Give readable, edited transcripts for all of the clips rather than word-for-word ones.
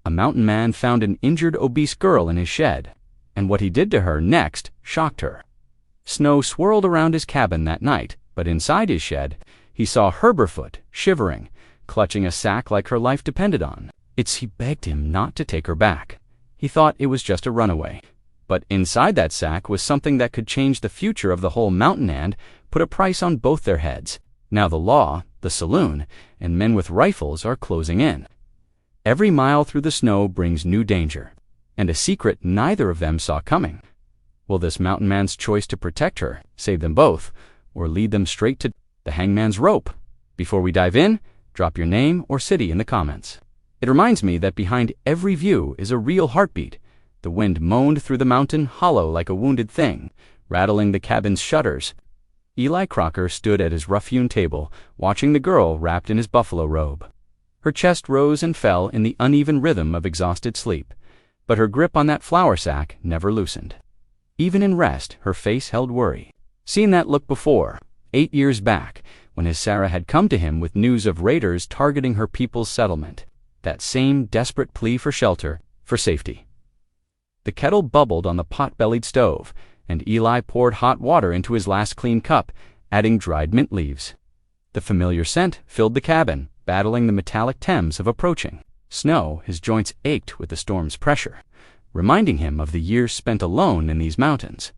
A mountain man found an injured obese girl in his shed, and what he did to her next shocked her. Snow swirled around his cabin that night, but inside his shed, he saw Herberfoot shivering, clutching a sack like her life depended on. He begged him not to take her back. He thought it was just a runaway. But inside that sack was something that could change the future of the whole mountain and put a price on both their heads. Now the law, the saloon, and men with rifles are closing in. Every mile through the snow brings new danger, and a secret neither of them saw coming. Will this mountain man's choice to protect her save them both, or lead them straight to the hangman's rope? Before we dive in, drop your name or city in the comments. It reminds me that behind every view is a real heartbeat. The wind moaned through the mountain hollow like a wounded thing, rattling the cabin's shutters. Eli Crocker stood at his rough-hewn table, watching the girl wrapped in his buffalo robe. Her chest rose and fell in the uneven rhythm of exhausted sleep, but her grip on that flour sack never loosened. Even in rest, her face held worry. Seen that look before, 8 years back, when his Sarah had come to him with news of raiders targeting her people's settlement. That same desperate plea for shelter, for safety. The kettle bubbled on the pot-bellied stove, and Eli poured hot water into his last clean cup, adding dried mint leaves. The familiar scent filled the cabin, battling the metallic Thames of approaching snow. His joints ached with the storm's pressure, reminding him of the years spent alone in these mountains.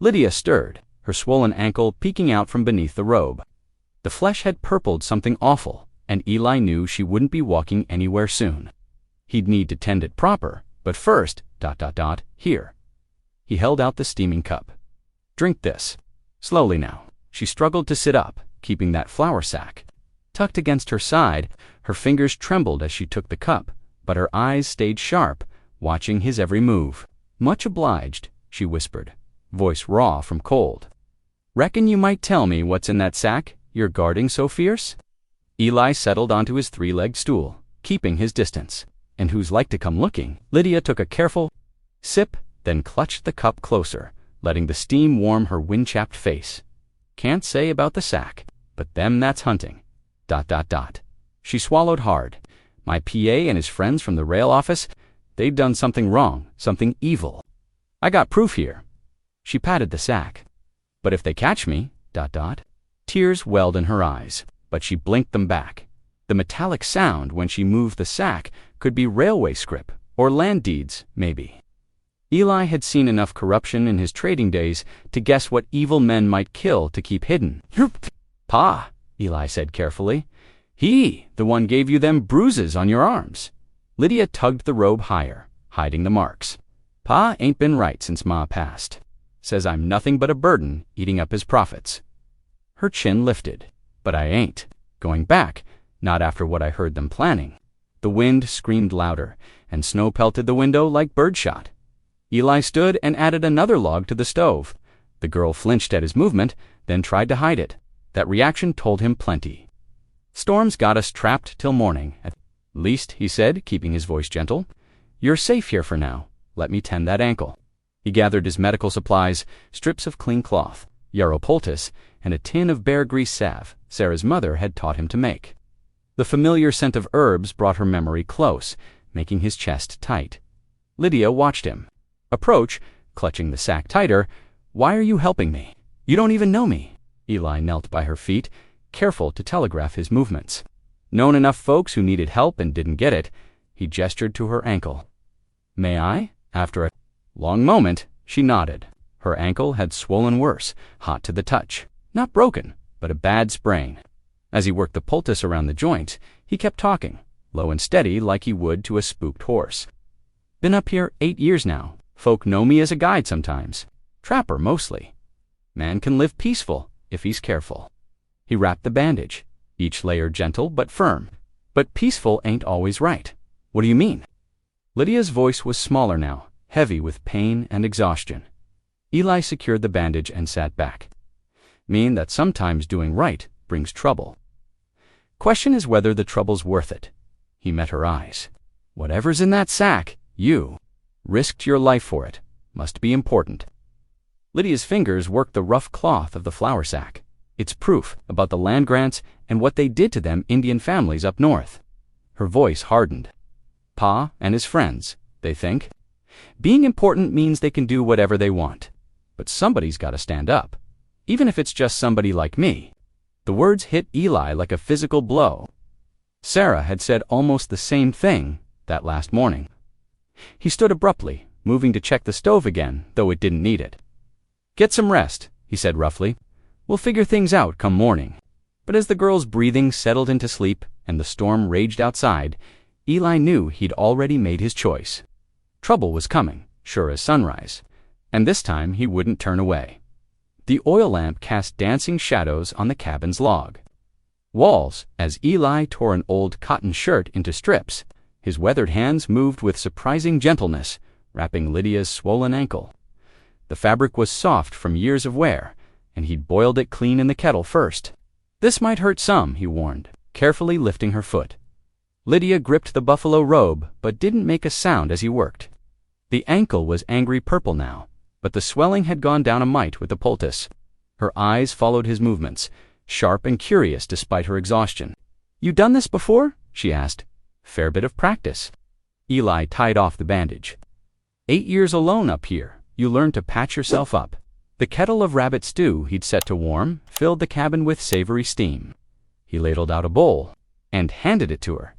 Lydia stirred, her swollen ankle peeking out from beneath the robe. The flesh had purpled something awful, and Eli knew she wouldn't be walking anywhere soon. He'd need to tend it proper, but first, here. He held out the steaming cup. Drink this. Slowly now. She struggled to sit up, keeping that flour sack tucked against her side. Her fingers trembled as she took the cup, but her eyes stayed sharp, watching his every move. Much obliged, she whispered, voice raw from cold. Reckon you might tell me what's in that sack you're guarding so fierce? Eli settled onto his three-legged stool, keeping his distance. And who's like to come looking? Lydia took a careful sip, then clutched the cup closer, letting the steam warm her wind-chapped face. Can't say about the sack, but them that's hunting. She swallowed hard. My PA and his friends from the rail office, they'd done something wrong, something evil. I got proof here. She patted the sack. But if they catch me, Tears welled in her eyes, but she blinked them back. The metallic sound when she moved the sack could be railway scrip, or land deeds, maybe. Eli had seen enough corruption in his trading days to guess what evil men might kill to keep hidden. Your pa, Eli said carefully. He, the one gave you them bruises on your arms. Lydia tugged the robe higher, hiding the marks. Pa ain't been right since Ma passed. Says I'm nothing but a burden, eating up his profits. Her chin lifted. But I ain't going back, not after what I heard them planning. The wind screamed louder, and snow pelted the window like birdshot. Eli stood and added another log to the stove. The girl flinched at his movement, then tried to hide it. That reaction told him plenty. Storm's got us trapped till morning. At least, he said, keeping his voice gentle. You're safe here for now. Let me tend that ankle. He gathered his medical supplies, strips of clean cloth, yarrow poultice, and a tin of bear grease salve Sarah's mother had taught him to make. The familiar scent of herbs brought her memory close, making his chest tight. Lydia watched him. Approach, clutching the sack tighter. Why are you helping me? You don't even know me. Eli knelt by her feet, careful to telegraph his movements. Known enough folks who needed help and didn't get it, he gestured to her ankle. May I? After a long moment, she nodded. Her ankle had swollen worse, hot to the touch. Not broken, but a bad sprain. As he worked the poultice around the joint, he kept talking, low and steady like he would to a spooked horse. Been up here 8 years now. Folk know me as a guide sometimes. Trapper mostly. Man can live peaceful if he's careful. He wrapped the bandage, each layer gentle but firm. But peaceful ain't always right. What do you mean? Lydia's voice was smaller now, heavy with pain and exhaustion. Eli secured the bandage and sat back. Mean that sometimes doing right brings trouble. Question is whether the trouble's worth it. He met her eyes. Whatever's in that sack, you risked your life for it. Must be important. Lydia's fingers worked the rough cloth of the flour sack. It's proof about the land grants and what they did to them Indian families up north. Her voice hardened. Pa and his friends, they think. Being important means they can do whatever they want. But somebody's got to stand up, even if it's just somebody like me. The words hit Eli like a physical blow. Sarah had said almost the same thing that last morning. He stood abruptly, moving to check the stove again, though it didn't need it. "Get some rest," he said roughly. "We'll figure things out come morning." But as the girl's breathing settled into sleep and the storm raged outside, Eli knew he'd already made his choice. Trouble was coming, sure as sunrise, and this time he wouldn't turn away. The oil lamp cast dancing shadows on the cabin's log walls as Eli tore an old cotton shirt into strips. His weathered hands moved with surprising gentleness, wrapping Lydia's swollen ankle. The fabric was soft from years of wear, and he'd boiled it clean in the kettle first. "This might hurt some," he warned, carefully lifting her foot. Lydia gripped the buffalo robe, but didn't make a sound as he worked. The ankle was angry purple now, but the swelling had gone down a mite with the poultice. Her eyes followed his movements, sharp and curious despite her exhaustion. "You done this before?" she asked. "Fair bit of practice." Eli tied off the bandage. 8 years alone up here, you learn to patch yourself up." The kettle of rabbit stew he'd set to warm filled the cabin with savory steam. He ladled out a bowl and handed it to her.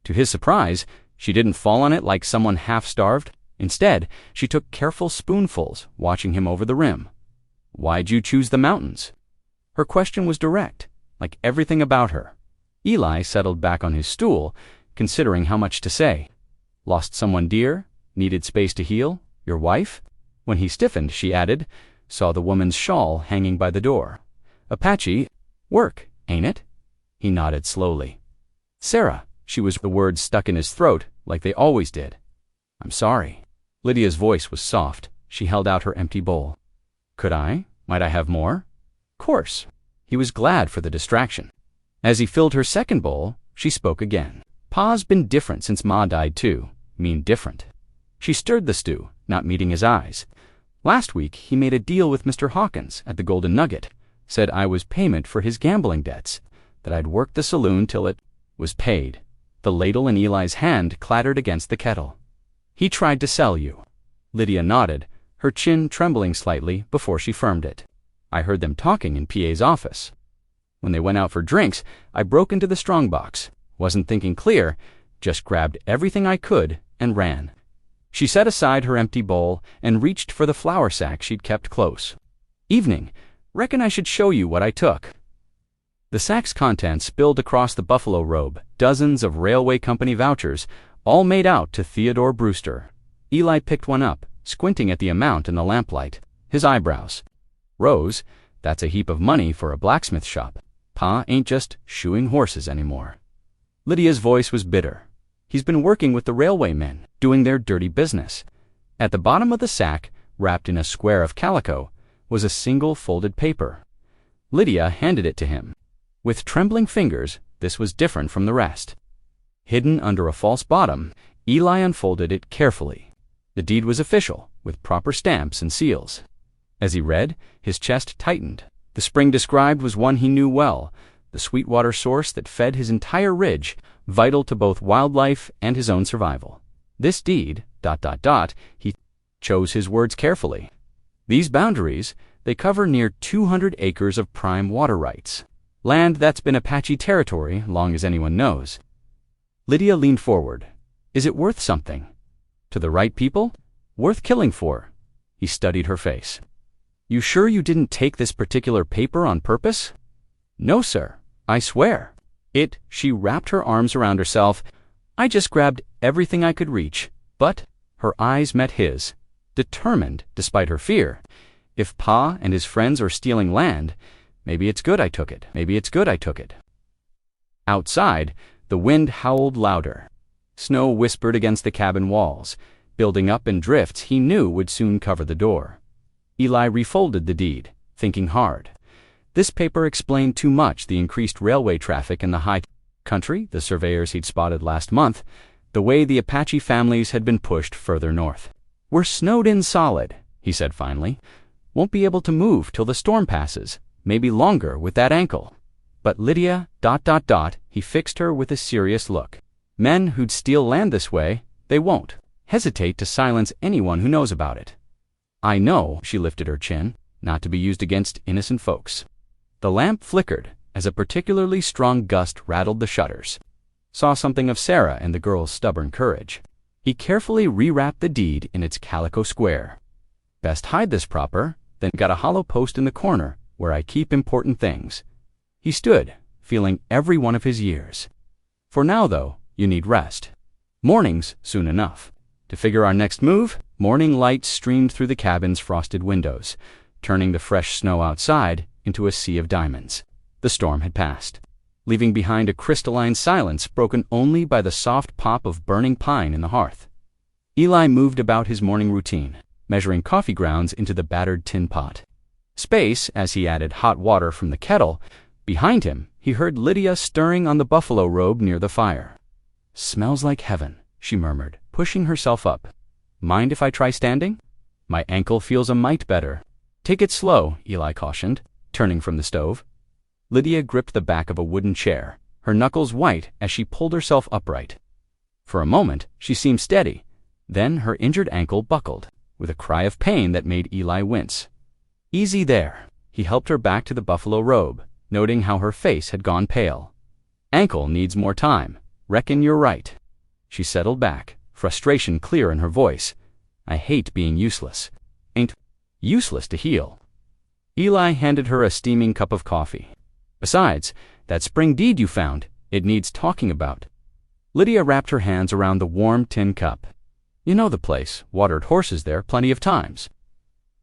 To his surprise, she didn't fall on it like someone half-starved. Instead, she took careful spoonfuls, watching him over the rim. "Why'd you choose the mountains?" Her question was direct, like everything about her. Eli settled back on his stool, considering how much to say. "Lost someone dear? Needed space to heal? Your wife?" When he stiffened, she added, saw the woman's shawl hanging by the door. "Apache, work, ain't it?" He nodded slowly. "Sarah," she was the words stuck in his throat, like they always did. "I'm sorry." Lydia's voice was soft. She held out her empty bowl. "Could I? Might I have more?" "Course." He was glad for the distraction. As he filled her second bowl, she spoke again. "Pa's been different since Ma died too. Mean different." She stirred the stew, not meeting his eyes. "Last week he made a deal with Mr. Hawkins at the Golden Nugget. Said I was payment for his gambling debts, that I'd work the saloon till it was paid." The ladle in Eli's hand clattered against the kettle. "He tried to sell you." Lydia nodded, her chin trembling slightly before she firmed it. "I heard them talking in PA's office. When they went out for drinks, I broke into the strongbox. Wasn't thinking clear, just grabbed everything I could and ran." She set aside her empty bowl and reached for the flour sack she'd kept close. "Evening. Reckon I should show you what I took." The sack's contents spilled across the buffalo robe, dozens of railway company vouchers, all made out to Theodore Brewster. Eli picked one up, squinting at the amount in the lamplight. His eyebrows rose. "That's a heap of money for a blacksmith shop. Pa ain't just shoeing horses anymore." Lydia's voice was bitter. "He's been working with the railway men, doing their dirty business." At the bottom of the sack, wrapped in a square of calico, was a single folded paper. Lydia handed it to him. With trembling fingers, this was different from the rest. Hidden under a false bottom, Eli unfolded it carefully. The deed was official, with proper stamps and seals. As he read, his chest tightened. The spring described was one he knew well, the sweetwater source that fed his entire ridge, vital to both wildlife and his own survival. This deed, ... he chose his words carefully. These boundaries, they cover near 200 acres of prime water rights. Land that's been Apache territory long as anyone knows. Lydia leaned forward. "Is it worth something? To the right people? Worth killing for?" He studied her face. "You sure you didn't take this particular paper on purpose?" "No, sir. I swear." She wrapped her arms around herself. "I just grabbed everything I could reach." But her eyes met his, determined despite her fear. "If Pa and his friends are stealing land, maybe it's good I took it. Maybe it's good I took it." Outside, the wind howled louder. Snow whispered against the cabin walls, building up in drifts he knew would soon cover the door. Eli refolded the deed, thinking hard. This paper explained too much: the increased railway traffic in the high country, the surveyors he'd spotted last month, the way the Apache families had been pushed further north. "We're snowed in solid," he said finally. "Won't be able to move till the storm passes, maybe longer with that ankle." But Lydia, ... he fixed her with a serious look. Men who'd steal land this way, they won't hesitate to silence anyone who knows about it. I know, she lifted her chin, not to be used against innocent folks. The lamp flickered as a particularly strong gust rattled the shutters. Saw something of Sarah and the girl's stubborn courage. He carefully rewrapped the deed in its calico square. Best hide this proper, then got a hollow post in the corner where I keep important things. He stood, feeling every one of his years. For now, though, you need rest. Morning's soon enough. To figure our next move, morning light streamed through the cabin's frosted windows, turning the fresh snow outside into a sea of diamonds. The storm had passed, leaving behind a crystalline silence broken only by the soft pop of burning pine in the hearth. Eli moved about his morning routine, measuring coffee grounds into the battered tin pot. Space, as he added hot water from the kettle. Behind him, he heard Lydia stirring on the buffalo robe near the fire. "Smells like heaven," she murmured, pushing herself up. "Mind if I try standing? My ankle feels a mite better." "Take it slow," Eli cautioned, turning from the stove. Lydia gripped the back of a wooden chair, her knuckles white as she pulled herself upright. For a moment, she seemed steady. Then her injured ankle buckled, with a cry of pain that made Eli wince. "Easy there." He helped her back to the buffalo robe, noting how her face had gone pale. "Ankle needs more time. Reckon you're right." She settled back, frustration clear in her voice. "I hate being useless. Ain't useless to heal." Eli handed her a steaming cup of coffee. "Besides, that spring deed you found, it needs talking about." Lydia wrapped her hands around the warm tin cup. "You know the place, watered horses there plenty of times."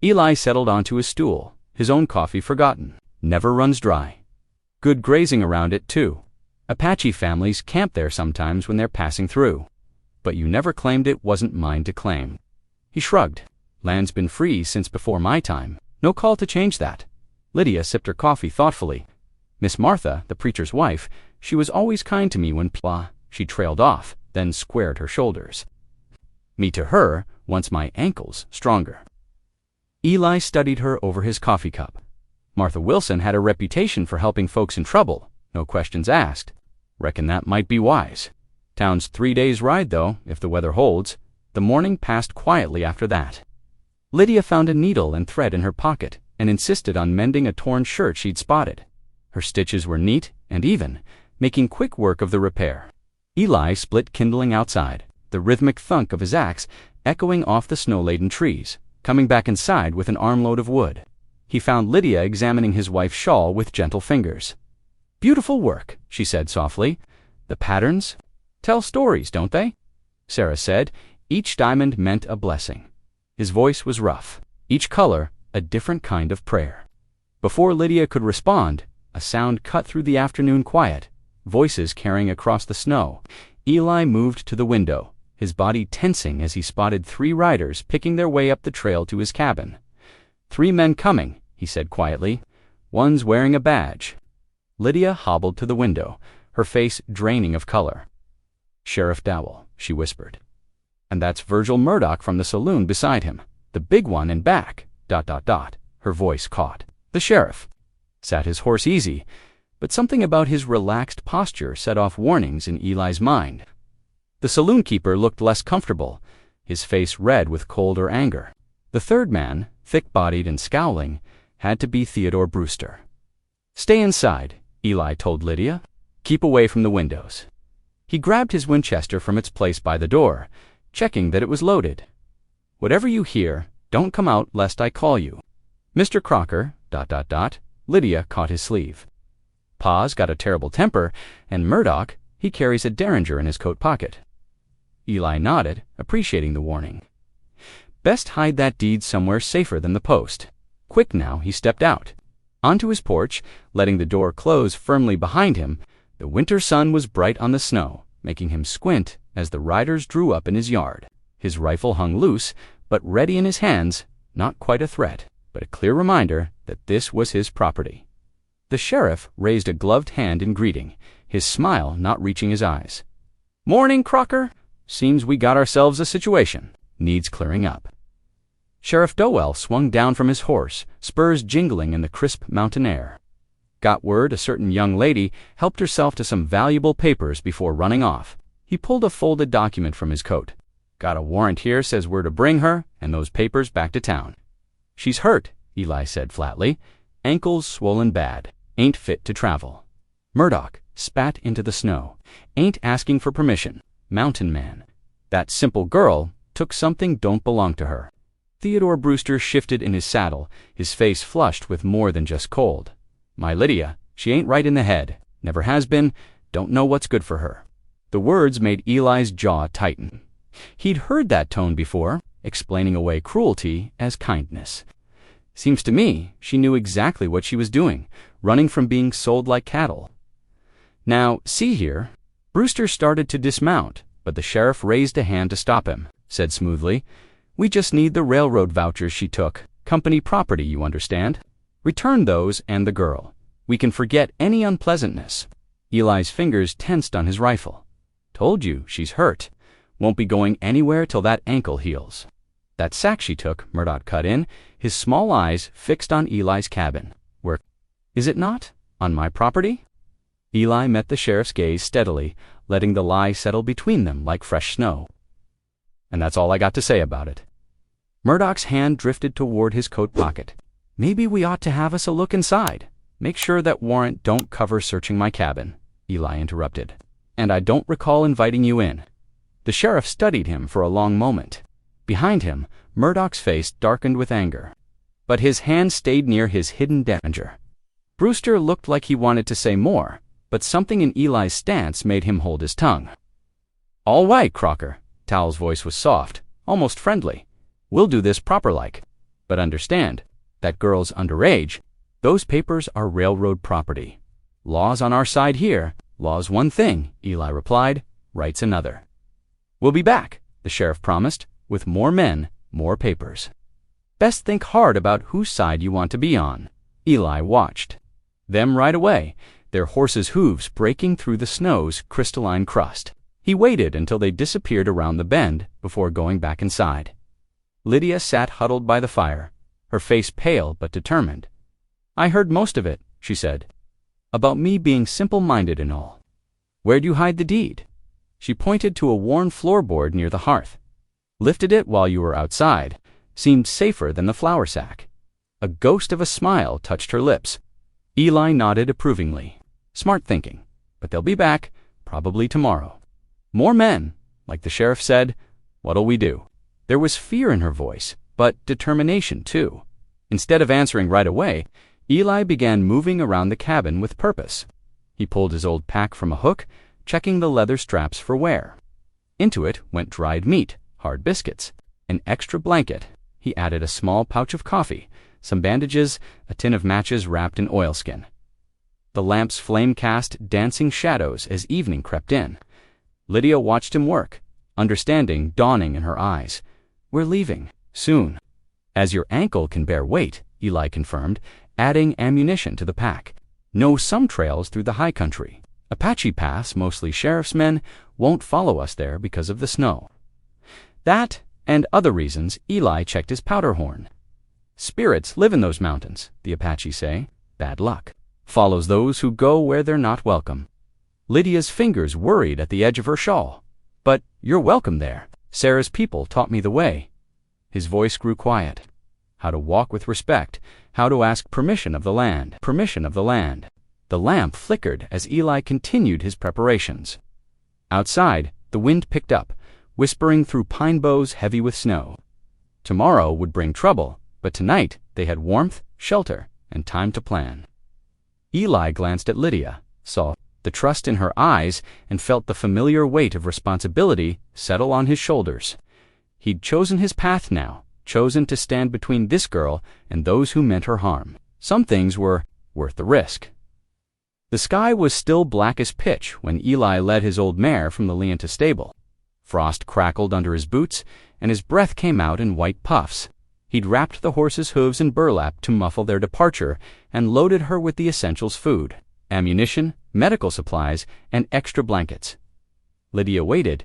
Eli settled onto his stool, his own coffee forgotten. "Never runs dry. Good grazing around it, too. Apache families camp there sometimes when they're passing through. But you never claimed it wasn't mine to claim." He shrugged. "Land's been free since before my time. No call to change that." Lydia sipped her coffee thoughtfully. "Miss Martha, the preacher's wife, she was always kind to me when She trailed off, then squared her shoulders. "Me to her, once my ankle's stronger." Eli studied her over his coffee cup. "Martha Wilson had a reputation for helping folks in trouble, no questions asked. Reckon that might be wise. Town's 3 days' ride, though, if the weather holds." The morning passed quietly after that. Lydia found a needle and thread in her pocket and insisted on mending a torn shirt she'd spotted. Her stitches were neat and even, making quick work of the repair. Eli split kindling outside, the rhythmic thunk of his axe echoing off the snow-laden trees, coming back inside with an armload of wood. He found Lydia examining his wife's shawl with gentle fingers. "Beautiful work," she said softly. "The patterns tell stories, don't they?" Sarah said. Each diamond meant a blessing. His voice was rough, each color a different kind of prayer. Before Lydia could respond, a sound cut through the afternoon quiet, voices carrying across the snow. Eli moved to the window, his body tensing as he spotted 3 riders picking their way up the trail to his cabin. "3 men coming," he said quietly. "One's wearing a badge." Lydia hobbled to the window, her face draining of color. "Sheriff Dowell," she whispered. "And that's Virgil Murdoch from the saloon beside him, the big one in back, ... Her voice caught. The sheriff sat his horse easy, but something about his relaxed posture set off warnings in Eli's mind. The saloon keeper looked less comfortable, his face red with cold or anger. The third man, thick-bodied and scowling, had to be Theodore Brewster. "Stay inside," Eli told Lydia. "Keep away from the windows." He grabbed his Winchester from its place by the door, checking that it was loaded. "Whatever you hear, don't come out lest I call you. Mr. Crocker, ... Lydia caught his sleeve. "Pa's got a terrible temper, and Murdoch, he carries a derringer in his coat pocket." Eli nodded, appreciating the warning. Best hide that deed somewhere safer than the post. Quick now, he stepped out. Onto his porch, letting the door close firmly behind him, the winter sun was bright on the snow, making him squint as the riders drew up in his yard. His rifle hung loose, but ready in his hands, not quite a threat, but a clear reminder that this was his property. The sheriff raised a gloved hand in greeting, his smile not reaching his eyes. "Morning, Crocker. Seems we got ourselves a situation. Needs clearing up." Sheriff Dowell swung down from his horse, spurs jingling in the crisp mountain air. "Got word a certain young lady helped herself to some valuable papers before running off." He pulled a folded document from his coat. Got a warrant here, says we're to bring her and those papers back to town. She's hurt, Eli said flatly. Ankles swollen bad. Ain't fit to travel. Murdoch spat into the snow. Ain't asking for permission. Mountain man. That simple girl took something don't belong to her. Theodore Brewster shifted in his saddle, his face flushed with more than just cold. My Lydia, she ain't right in the head. Never has been. Don't know what's good for her. The words made Eli's jaw tighten. He'd heard that tone before, explaining away cruelty as kindness. Seems to me she knew exactly what she was doing, running from being sold like cattle. Now, see here. Brewster started to dismount, but the sheriff raised a hand to stop him, said smoothly, We just need the railroad vouchers she took. Company property, you understand? Return those and the girl. We can forget any unpleasantness. Eli's fingers tensed on his rifle. Told you, she's hurt. Won't be going anywhere till that ankle heals. That sack she took, Murdoch cut in, his small eyes fixed on Eli's cabin. Where is it not? On my property? Eli met the sheriff's gaze steadily, letting the lie settle between them like fresh snow. And that's all I got to say about it. Murdoch's hand drifted toward his coat pocket. Maybe we ought to have us a look inside. Make sure that warrant don't cover searching my cabin, Eli interrupted. And I don't recall inviting you in. The sheriff studied him for a long moment. Behind him, Murdoch's face darkened with anger. But his hand stayed near his hidden danger. Brewster looked like he wanted to say more, but something in Eli's stance made him hold his tongue. All right, Crocker. Towel's voice was soft, almost friendly. We'll do this proper-like. But understand, that girl's underage. Those papers are railroad property. Law's on our side here. Law's one thing, Eli replied. Right's another. We'll be back, the sheriff promised, with more men, more papers. Best think hard about whose side you want to be on. Eli watched. Them right away, their horses' hooves breaking through the snow's crystalline crust. He waited until they disappeared around the bend before going back inside. Lydia sat huddled by the fire, her face pale but determined. I heard most of it, she said. About me being simple-minded and all. Where'd you hide the deed? She pointed to a worn floorboard near the hearth. Lifted it while you were outside. Seemed safer than the flour sack. A ghost of a smile touched her lips. Eli nodded approvingly. Smart thinking. But they'll be back, probably tomorrow. More men, like the sheriff said. What'll we do? There was fear in her voice, but determination too. Instead of answering right away, Eli began moving around the cabin with purpose. He pulled his old pack from a hook, checking the leather straps for wear. Into it went dried meat, hard biscuits, an extra blanket. He added a small pouch of coffee, some bandages, a tin of matches wrapped in oilskin. The lamp's flame cast dancing shadows as evening crept in. Lydia watched him work, understanding dawning in her eyes. We're leaving, soon. As your ankle can bear weight, Eli confirmed, adding ammunition to the pack. No some trails through the high country. Apache Pass, mostly sheriff's men, won't follow us there because of the snow. That, and other reasons, Eli checked his powder horn. Spirits live in those mountains, the Apache say. Bad luck. Follows those who go where they're not welcome. Lydia's fingers worried at the edge of her shawl. But you're welcome there. Sarah's people taught me the way. His voice grew quiet. How to walk with respect, how to ask permission of the land. The lamp flickered as Eli continued his preparations. Outside, the wind picked up, whispering through pine boughs heavy with snow. Tomorrow would bring trouble, but tonight they had warmth, shelter, and time to plan. Eli glanced at Lydia, saw the trust in her eyes, and felt the familiar weight of responsibility settle on his shoulders. He'd chosen his path now, chosen to stand between this girl and those who meant her harm. Some things were worth the risk. The sky was still black as pitch when Eli led his old mare from the Leonta stable. Frost crackled under his boots, and his breath came out in white puffs. He'd wrapped the horse's hooves in burlap to muffle their departure and loaded her with the essentials food, ammunition, medical supplies, and extra blankets. Lydia waited.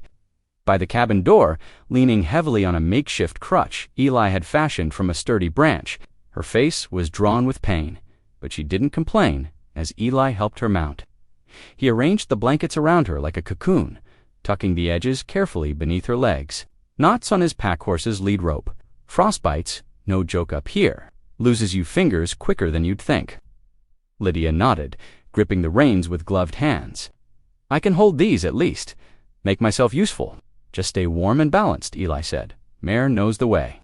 By the cabin door, leaning heavily on a makeshift crutch Eli had fashioned from a sturdy branch, her face was drawn with pain, but she didn't complain as Eli helped her mount. He arranged the blankets around her like a cocoon, tucking the edges carefully beneath her legs. Knots on his packhorse's lead rope. Frostbites, no joke up here, loses you fingers quicker than you'd think. Lydia nodded, gripping the reins with gloved hands. I can hold these at least. Make myself useful. Just stay warm and balanced, Eli said. Mare knows the way.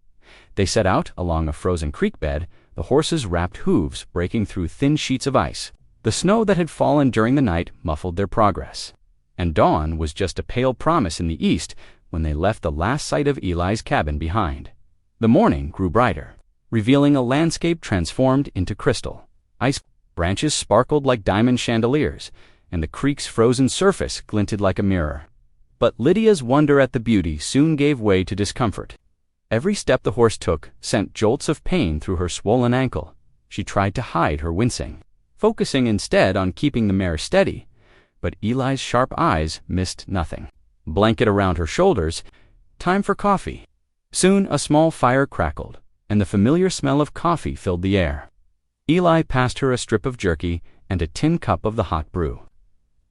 They set out along a frozen creek bed, the horses' wrapped hooves breaking through thin sheets of ice. The snow that had fallen during the night muffled their progress. And dawn was just a pale promise in the east when they left the last sight of Eli's cabin behind. The morning grew brighter, revealing a landscape transformed into crystal. Ice branches sparkled like diamond chandeliers, and the creek's frozen surface glinted like a mirror. But Lydia's wonder at the beauty soon gave way to discomfort. Every step the horse took sent jolts of pain through her swollen ankle. She tried to hide her wincing, focusing instead on keeping the mare steady, but Eli's sharp eyes missed nothing. Blanket around her shoulders, time for coffee. Soon a small fire crackled, and the familiar smell of coffee filled the air. Eli passed her a strip of jerky and a tin cup of the hot brew.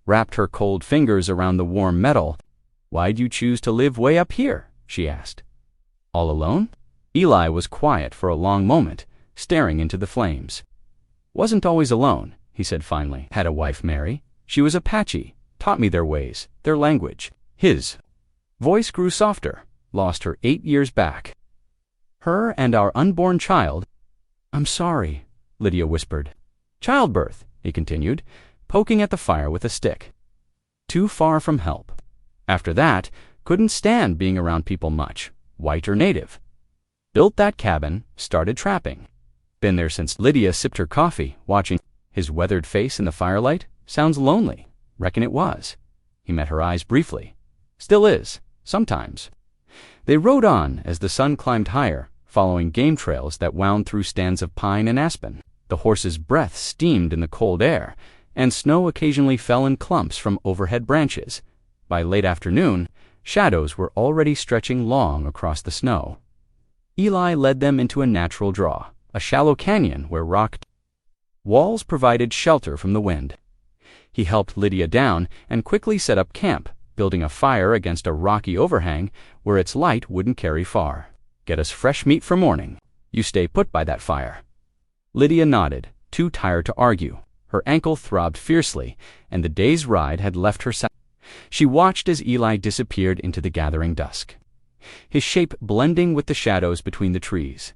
Wrapped her cold fingers around the warm metal. Why'd you choose to live way up here? She asked. All alone? Eli was quiet for a long moment, staring into the flames. Wasn't always alone, he said finally. Had a wife, Mary. She was Apache, taught me their ways, their language. His voice grew softer, lost her 8 years back. Her and our unborn child. I'm sorry, Lydia whispered. Childbirth, he continued, poking at the fire with a stick. Too far from help. After that, couldn't stand being around people much, white or native. Built that cabin, started trapping. Been there since. Lydia sipped her coffee, watching his weathered face in the firelight. Sounds lonely. Reckon it was. He met her eyes briefly. Still is, sometimes. They rode on as the sun climbed higher, following game trails that wound through stands of pine and aspen. The horse's breath steamed in the cold air, and snow occasionally fell in clumps from overhead branches. By late afternoon, shadows were already stretching long across the snow. Eli led them into a natural draw, a shallow canyon where rock walls provided shelter from the wind. He helped Lydia down and quickly set up camp, building a fire against a rocky overhang where its light wouldn't carry far. Get us fresh meat for morning. You stay put by that fire. Lydia nodded, too tired to argue. Her ankle throbbed fiercely, and the day's ride had left her. She watched as Eli disappeared into the gathering dusk, his shape blending with the shadows between the trees.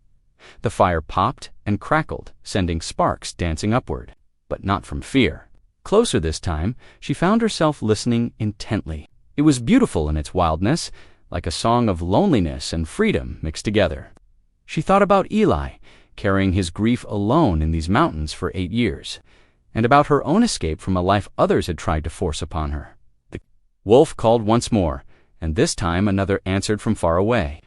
The fire popped and crackled, sending sparks dancing upward, but not from fear. Closer this time, she found herself listening intently. It was beautiful in its wildness, like a song of loneliness and freedom mixed together. She thought about Eli, carrying his grief alone in these mountains for 8 years, and about her own escape from a life others had tried to force upon her. The wolf called once more, and this time another answered from far away.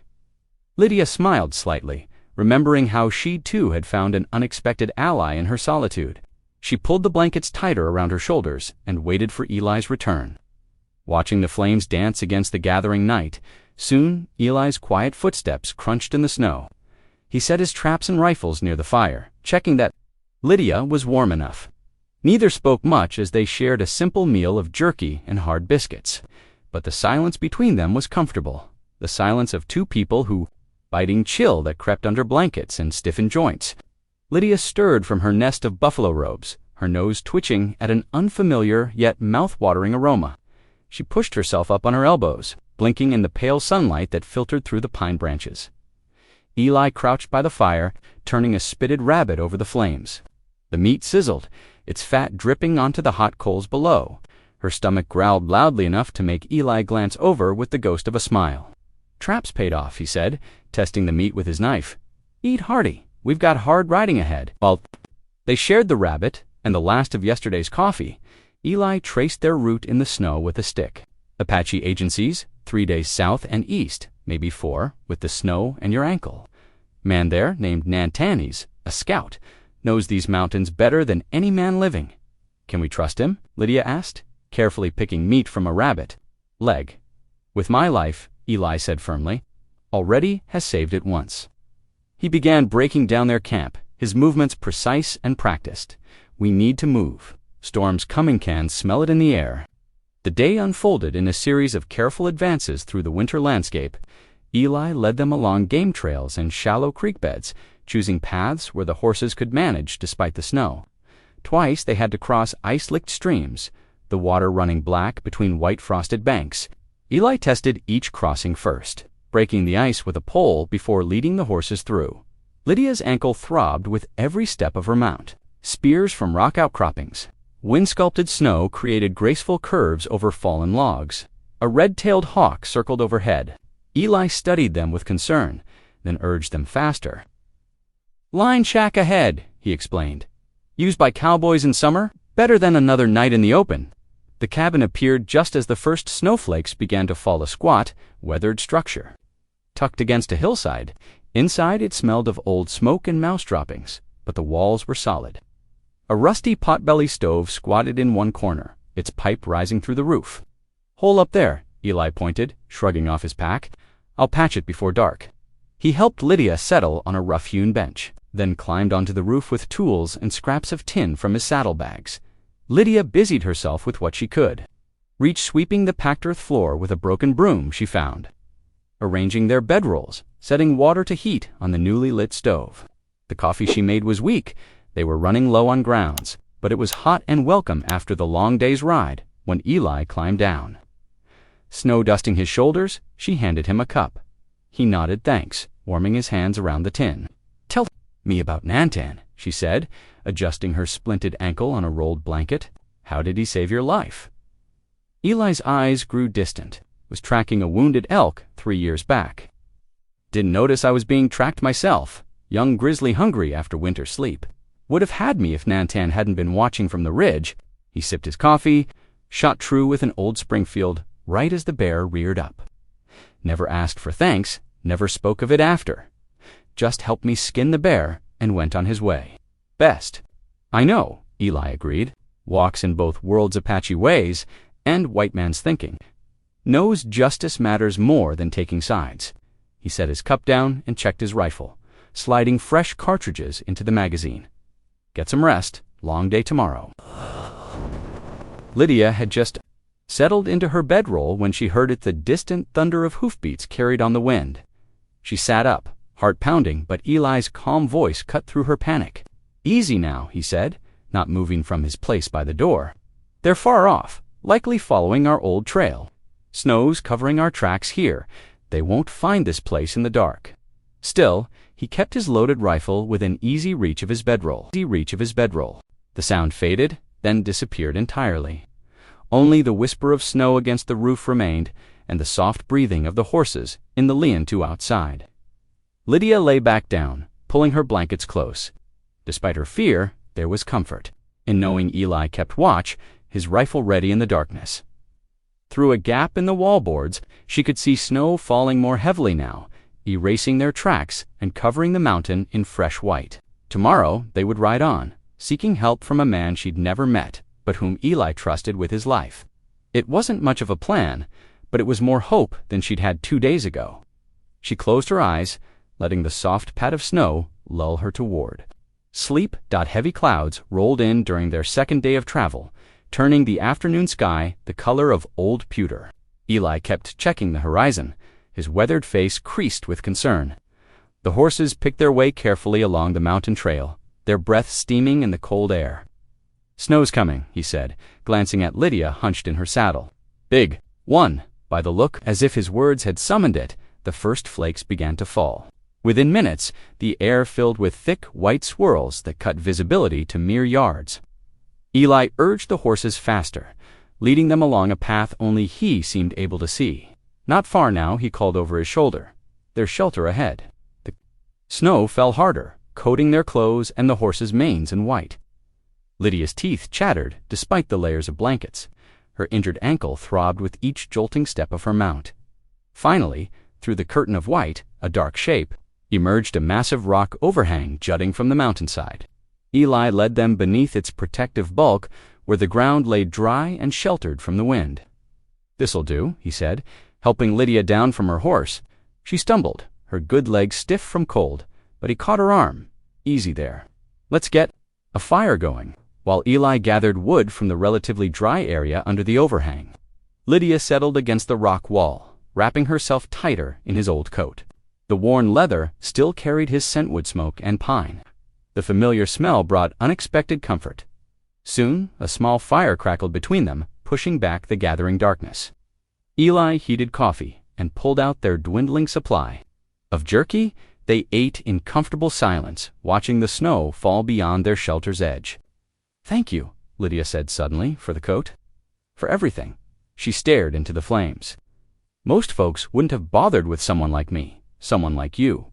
Lydia smiled slightly, remembering how she too had found an unexpected ally in her solitude. She pulled the blankets tighter around her shoulders and waited for Eli's return. Watching the flames dance against the gathering night, soon Eli's quiet footsteps crunched in the snow. He set his traps and rifles near the fire, checking that Lydia was warm enough. Neither spoke much as they shared a simple meal of jerky and hard biscuits, but the silence between them was comfortable, the silence of two people who, biting chill that crept under blankets and stiffened joints. Lydia stirred from her nest of buffalo robes, her nose twitching at an unfamiliar yet mouth-watering aroma. She pushed herself up on her elbows, blinking in the pale sunlight that filtered through the pine branches. Eli crouched by the fire, turning a spitted rabbit over the flames. The meat sizzled, its fat dripping onto the hot coals below. Her stomach growled loudly enough to make Eli glance over with the ghost of a smile. Traps paid off, he said, testing the meat with his knife. Eat hearty. We've got hard riding ahead. While they shared the rabbit and the last of yesterday's coffee, Eli traced their route in the snow with a stick. Apache agencies, 3 days south and east, maybe 4, with the snow and your ankle. Man there, named Nantanis, a scout, knows these mountains better than any man living. Can we trust him? Lydia asked, carefully picking meat from a rabbit leg. With my life, Eli said firmly, already has saved it once. He began breaking down their camp, his movements precise and practiced. We need to move. Storm's coming, can smell it in the air. The day unfolded in a series of careful advances through the winter landscape. Eli led them along game trails and shallow creek beds, choosing paths where the horses could manage despite the snow. Twice they had to cross ice-licked streams, the water running black between white frosted banks. Eli tested each crossing first, breaking the ice with a pole before leading the horses through. Lydia's ankle throbbed with every step of her mount. Spears from rock outcroppings. Wind-sculpted snow created graceful curves over fallen logs. A red-tailed hawk circled overhead. Eli studied them with concern, then urged them faster. "Line shack ahead," he explained. "Used by cowboys in summer? Better than another night in the open." The cabin appeared just as the first snowflakes began to fall, a squat, weathered structure. Tucked against a hillside, inside it smelled of old smoke and mouse droppings, but the walls were solid. A rusty potbelly stove squatted in one corner, its pipe rising through the roof. "Hole up there," Eli pointed, shrugging off his pack. "I'll patch it before dark." He helped Lydia settle on a rough-hewn bench, then climbed onto the roof with tools and scraps of tin from his saddlebags. Lydia busied herself with what she could. Reached sweeping the packed earth floor with a broken broom she found. Arranging their bedrolls, setting water to heat on the newly lit stove. The coffee she made was weak. They were running low on grounds, but it was hot and welcome after the long day's ride when Eli climbed down. Snow dusting his shoulders, she handed him a cup. He nodded thanks, warming his hands around the tin. "Tell me about Nantan," she said, adjusting her splinted ankle on a rolled blanket. "How did he save your life?" Eli's eyes grew distant. Was tracking a wounded elk 3 years back. "Didn't notice I was being tracked myself. Young grizzly hungry after winter sleep. Would have had me if Nantan hadn't been watching from the ridge." He sipped his coffee, shot true with an old Springfield, right as the bear reared up. "Never asked for thanks, never spoke of it after. Just helped me skin the bear and went on his way." "Best." "I know," Eli agreed. "Walks in both worlds' Apache ways and white man's thinking. Knows justice matters more than taking sides." He set his cup down and checked his rifle, sliding fresh cartridges into the magazine. "Get some rest. Long day tomorrow." Lydia had just settled into her bedroll when she heard the distant thunder of hoofbeats carried on the wind. She sat up, heart pounding, but Eli's calm voice cut through her panic. "Easy now," he said, not moving from his place by the door. "They're far off, likely following our old trail. Snow's covering our tracks here. They won't find this place in the dark." Still, he kept his loaded rifle within easy reach of his bedroll. The sound faded, then disappeared entirely. Only the whisper of snow against the roof remained, and the soft breathing of the horses in the lean-to outside. Lydia lay back down, pulling her blankets close. Despite her fear, there was comfort in knowing Eli kept watch, his rifle ready in the darkness. Through a gap in the wallboards, she could see snow falling more heavily now, erasing their tracks and covering the mountain in fresh white. Tomorrow they would ride on, seeking help from a man she'd never met, but whom Eli trusted with his life. It wasn't much of a plan, but it was more hope than she'd had 2 days ago. She closed her eyes, letting the soft pat of snow lull her toward sleep. Heavy clouds rolled in during their second day of travel, turning the afternoon sky the color of old pewter. Eli kept checking the horizon, his weathered face creased with concern. The horses picked their way carefully along the mountain trail, their breath steaming in the cold air. "Snow's coming," he said, glancing at Lydia hunched in her saddle. "Big one." By the look, as if his words had summoned it, the first flakes began to fall. Within minutes, the air filled with thick, white swirls that cut visibility to mere yards. Eli urged the horses faster, leading them along a path only he seemed able to see. "Not far now," he called over his shoulder. "There's shelter ahead." The snow fell harder, coating their clothes and the horses' manes in white. Lydia's teeth chattered despite the layers of blankets. Her injured ankle throbbed with each jolting step of her mount. Finally, through the curtain of white, a dark shape, emerged a massive rock overhang jutting from the mountainside. Eli led them beneath its protective bulk, where the ground lay dry and sheltered from the wind. "This'll do," he said, helping Lydia down from her horse. She stumbled, her good leg stiff from cold, but he caught her arm. "Easy there. Let's get a fire going," while Eli gathered wood from the relatively dry area under the overhang. Lydia settled against the rock wall, wrapping herself tighter in his old coat. The worn leather still carried his scentwood smoke and pine. The familiar smell brought unexpected comfort. Soon, a small fire crackled between them, pushing back the gathering darkness. Eli heated coffee and pulled out their dwindling supply. Of jerky, they ate in comfortable silence, watching the snow fall beyond their shelter's edge. "Thank you," Lydia said suddenly, "for the coat. For everything." She stared into the flames. "Most folks wouldn't have bothered with someone like me, someone like you."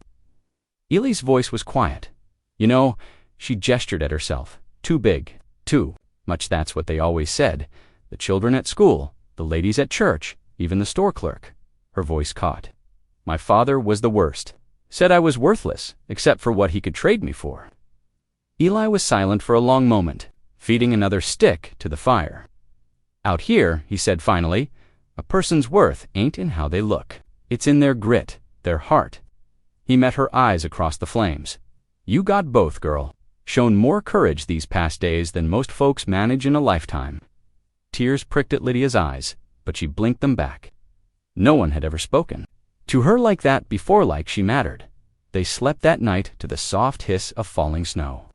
Eli's voice was quiet. "You know," she gestured at herself, "too big, too much. That's what they always said. The children at school, the ladies at church, even the store clerk." Her voice caught. "My father was the worst. Said I was worthless, except for what he could trade me for." Eli was silent for a long moment, feeding another stick to the fire. "Out here," he said finally, "a person's worth ain't in how they look. It's in their grit, their heart." He met her eyes across the flames. "You got both, girl. Shown more courage these past days than most folks manage in a lifetime." Tears pricked at Lydia's eyes, but she blinked them back. No one had ever spoken to her like that before, like she mattered. They slept that night to the soft hiss of falling snow,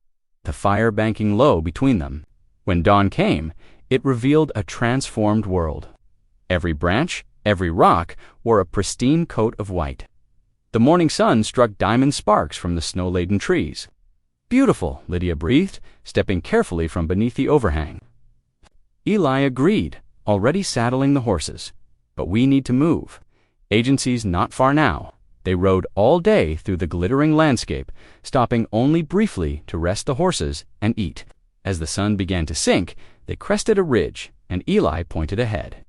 the fire banking low between them. When dawn came, it revealed a transformed world. Every branch, every rock wore a pristine coat of white. The morning sun struck diamond sparks from the snow-laden trees. "Beautiful," Lydia breathed, stepping carefully from beneath the overhang. Eli agreed, already saddling the horses. "But we need to move. Agency's not far now." They rode all day through the glittering landscape, stopping only briefly to rest the horses and eat. As the sun began to sink, they crested a ridge, and Eli pointed ahead.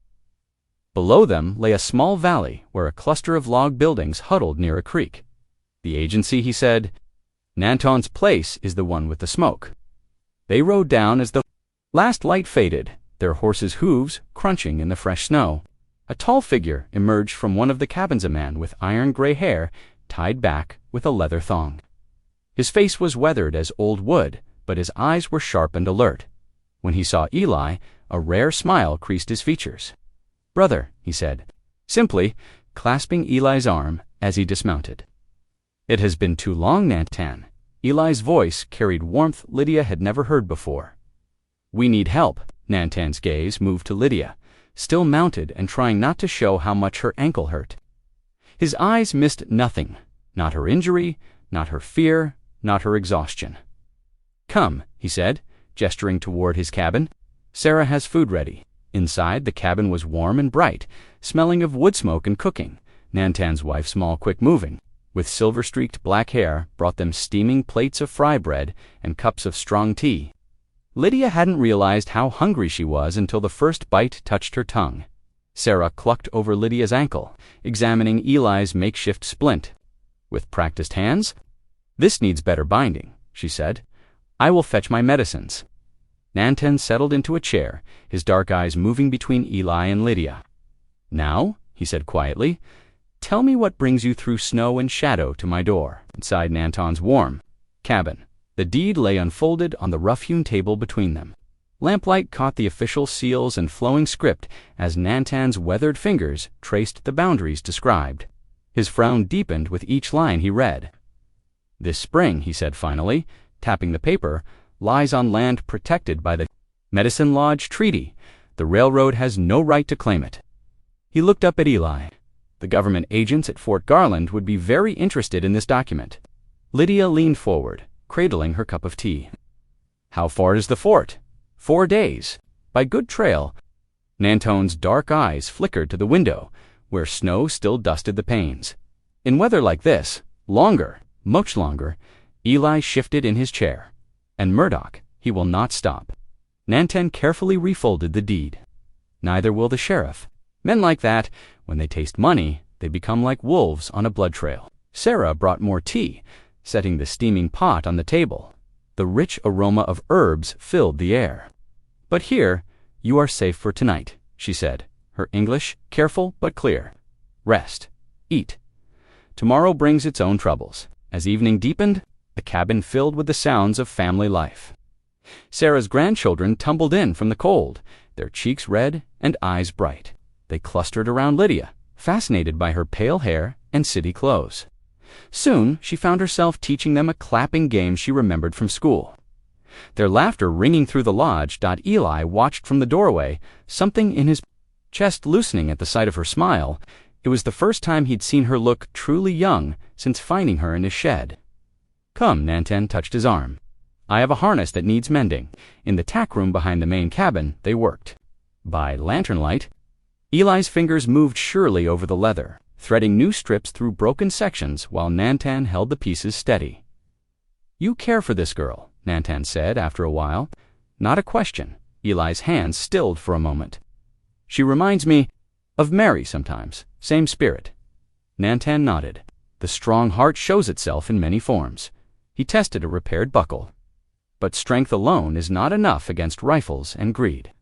Below them lay a small valley where a cluster of log buildings huddled near a creek. "The agency," he said. "Nanton's place is the one with the smoke." They rode down as the last light faded, their horses' hooves crunching in the fresh snow. A tall figure emerged from one of the cabins, a man with iron-gray hair tied back with a leather thong. His face was weathered as old wood, but his eyes were sharp and alert. When he saw Eli, a rare smile creased his features. "Brother," he said, simply, clasping Eli's arm as he dismounted. "It has been too long, Nantan." Eli's voice carried warmth Lydia had never heard before. "We need help." Nantan's gaze moved to Lydia, still mounted and trying not to show how much her ankle hurt. His eyes missed nothing, not her injury, not her fear, not her exhaustion. "Come," he said, gesturing toward his cabin. "Sarah has food ready." Inside, the cabin was warm and bright, smelling of wood smoke and cooking. Nantan's wife, small, quick-moving, with silver-streaked black hair, brought them steaming plates of fry bread and cups of strong tea. Lydia hadn't realized how hungry she was until the first bite touched her tongue. Sarah clucked over Lydia's ankle, examining Eli's makeshift splint. With practiced hands, "This needs better binding," she said. "I will fetch my medicines." Nantan settled into a chair, his dark eyes moving between Eli and Lydia. "Now," he said quietly, "tell me what brings you through snow and shadow to my door." Inside Nantan's warm cabin, the deed lay unfolded on the rough-hewn table between them. Lamplight caught the official seals and flowing script as Nantan's weathered fingers traced the boundaries described. His frown deepened with each line he read. "This spring," he said finally, tapping the paper, "lies on land protected by the Medicine Lodge Treaty. The railroad has no right to claim it." He looked up at Eli. The government agents at Fort Garland would be very interested in this document. Lydia leaned forward, cradling her cup of tea. "How far is the fort?" 4 days. By good trail." Nanton's dark eyes flickered to the window, where snow still dusted the panes. "In weather like this, longer, much longer." Eli shifted in his chair. "And Murdoch, he will not stop." Nantan carefully refolded the deed. "Neither will the sheriff. Men like that, when they taste money, they become like wolves on a blood trail." Sarah brought more tea, setting the steaming pot on the table. The rich aroma of herbs filled the air. "But here, you are safe for tonight," she said, her English careful but clear. "Rest. Eat. Tomorrow brings its own troubles." As evening deepened, the cabin filled with the sounds of family life. Sarah's grandchildren tumbled in from the cold, their cheeks red and eyes bright. They clustered around Lydia, fascinated by her pale hair and city clothes. Soon, she found herself teaching them a clapping game she remembered from school. Their laughter ringing through the lodge. Eli watched from the doorway, something in his chest loosening at the sight of her smile. It was the first time he'd seen her look truly young since finding her in his shed. "Come," Nantan touched his arm. "I have a harness that needs mending." In the tack room behind the main cabin, they worked. By lantern light, Eli's fingers moved surely over the leather, threading new strips through broken sections while Nantan held the pieces steady. "You care for this girl," Nantan said after a while. Not a question. Eli's hands stilled for a moment. "She reminds me of Mary sometimes. Same spirit." Nantan nodded. The strong heart shows itself in many forms. He tested a repaired buckle. But strength alone is not enough against rifles and greed.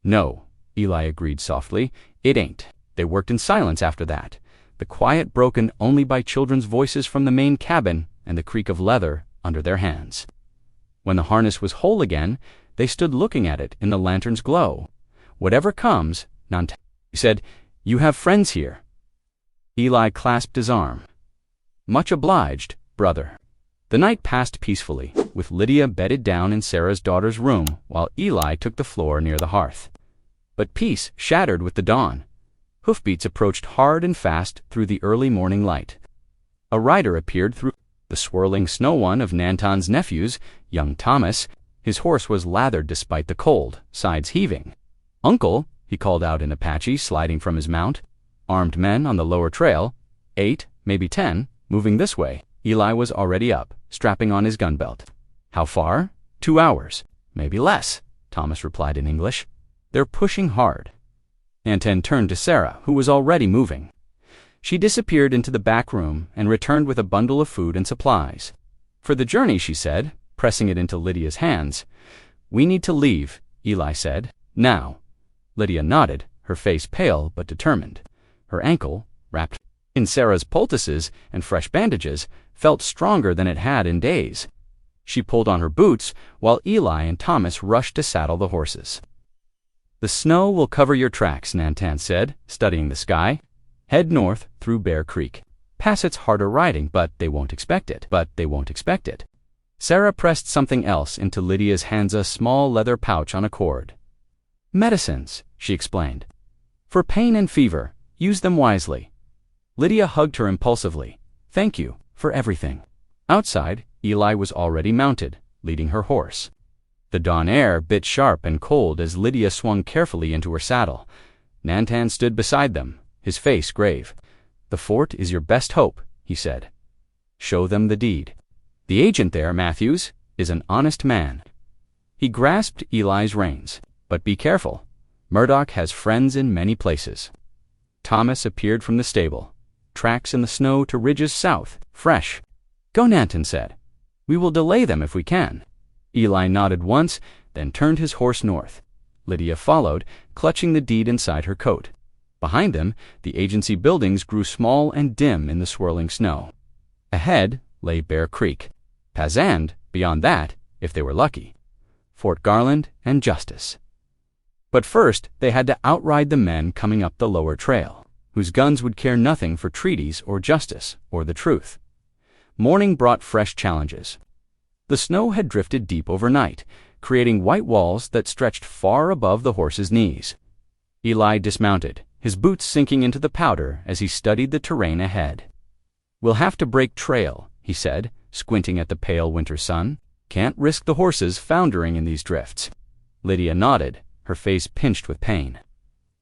"No," Eli agreed softly, "it ain't." They worked in silence after that, the quiet broken only by children's voices from the main cabin and the creak of leather under their hands. When the harness was whole again, they stood looking at it in the lantern's glow. "Whatever comes," Nantan said, "you have friends here." Eli clasped his arm. "Much obliged, brother." The night passed peacefully, with Lydia bedded down in Sarah's daughter's room while Eli took the floor near the hearth. But peace shattered with the dawn. Hoofbeats approached hard and fast through the early morning light. A rider appeared through the swirling snow. One of Nantan's nephews, young Thomas. His horse was lathered despite the cold, sides heaving. "Uncle," he called out in Apache, sliding from his mount. Armed men on the lower trail, 8, maybe 10, moving this way. Eli was already up, strapping on his gun belt. "How far?" 2 hours. "Maybe less," Thomas replied in English. "They're pushing hard." Nantan turned to Sarah, who was already moving. She disappeared into the back room and returned with a bundle of food and supplies. "For the journey," she said, pressing it into Lydia's hands. "We need to leave," Eli said. "Now." Lydia nodded, her face pale but determined. Her ankle, wrapped in Sarah's poultices and fresh bandages, felt stronger than it had in days. She pulled on her boots while Eli and Thomas rushed to saddle the horses. "The snow will cover your tracks," Nantan said, studying the sky. "Head north through Bear Creek. Pass it's harder riding, but they won't expect it." Sarah pressed something else into Lydia's hands, a small leather pouch on a cord. "Medicines," she explained. "For pain and fever. Use them wisely." Lydia hugged her impulsively. "Thank you for everything." Outside, Eli was already mounted, leading her horse. The dawn air bit sharp and cold as Lydia swung carefully into her saddle. Nantan stood beside them, his face grave. "The fort is your best hope," he said. "Show them the deed. The agent there, Matthews, is an honest man." He grasped Eli's reins. "But be careful. Murdoch has friends in many places." Thomas appeared from the stable. Tracks in the snow to ridges south, fresh. "Go," Nantan said. "We will delay them if we can." Eli nodded once, then turned his horse north. Lydia followed, clutching the deed inside her coat. Behind them, the agency buildings grew small and dim in the swirling snow. Ahead lay Bear Creek. Pazand, beyond that, if they were lucky. Fort Garland and Justice. But first, they had to outride the men coming up the lower trail, whose guns would care nothing for treaties or justice or the truth. Morning brought fresh challenges. The snow had drifted deep overnight, creating white walls that stretched far above the horses' knees. Eli dismounted, his boots sinking into the powder as he studied the terrain ahead. "We'll have to break trail," he said, squinting at the pale winter sun. "Can't risk the horses foundering in these drifts." Lydia nodded, her face pinched with pain.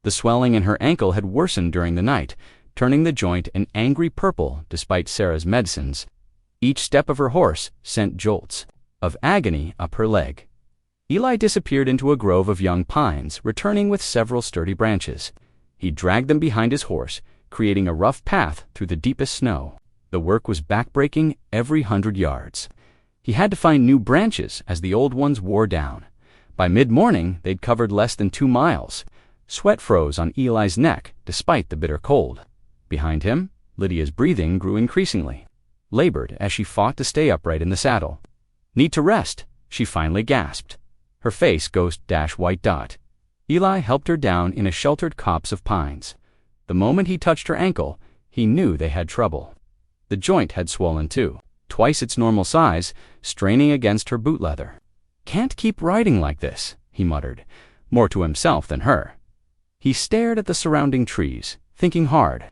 The swelling in her ankle had worsened during the night, turning the joint an angry purple despite Sarah's medicines. Each step of her horse sent jolts of agony up her leg. Eli disappeared into a grove of young pines, returning with several sturdy branches. He dragged them behind his horse, creating a rough path through the deepest snow. The work was backbreaking every 100 yards. He had to find new branches as the old ones wore down. By mid-morning, they'd covered less than 2 miles. Sweat froze on Eli's neck, despite the bitter cold. Behind him, Lydia's breathing grew increasingly, labored as she fought to stay upright in the saddle. "Need to rest," she finally gasped. Her face ghost-white dot. Eli helped her down in a sheltered copse of pines. The moment he touched her ankle, he knew they had trouble. The joint had swollen too, twice its normal size, straining against her boot leather. "Can't keep riding like this," he muttered, more to himself than her. He stared at the surrounding trees, thinking hard.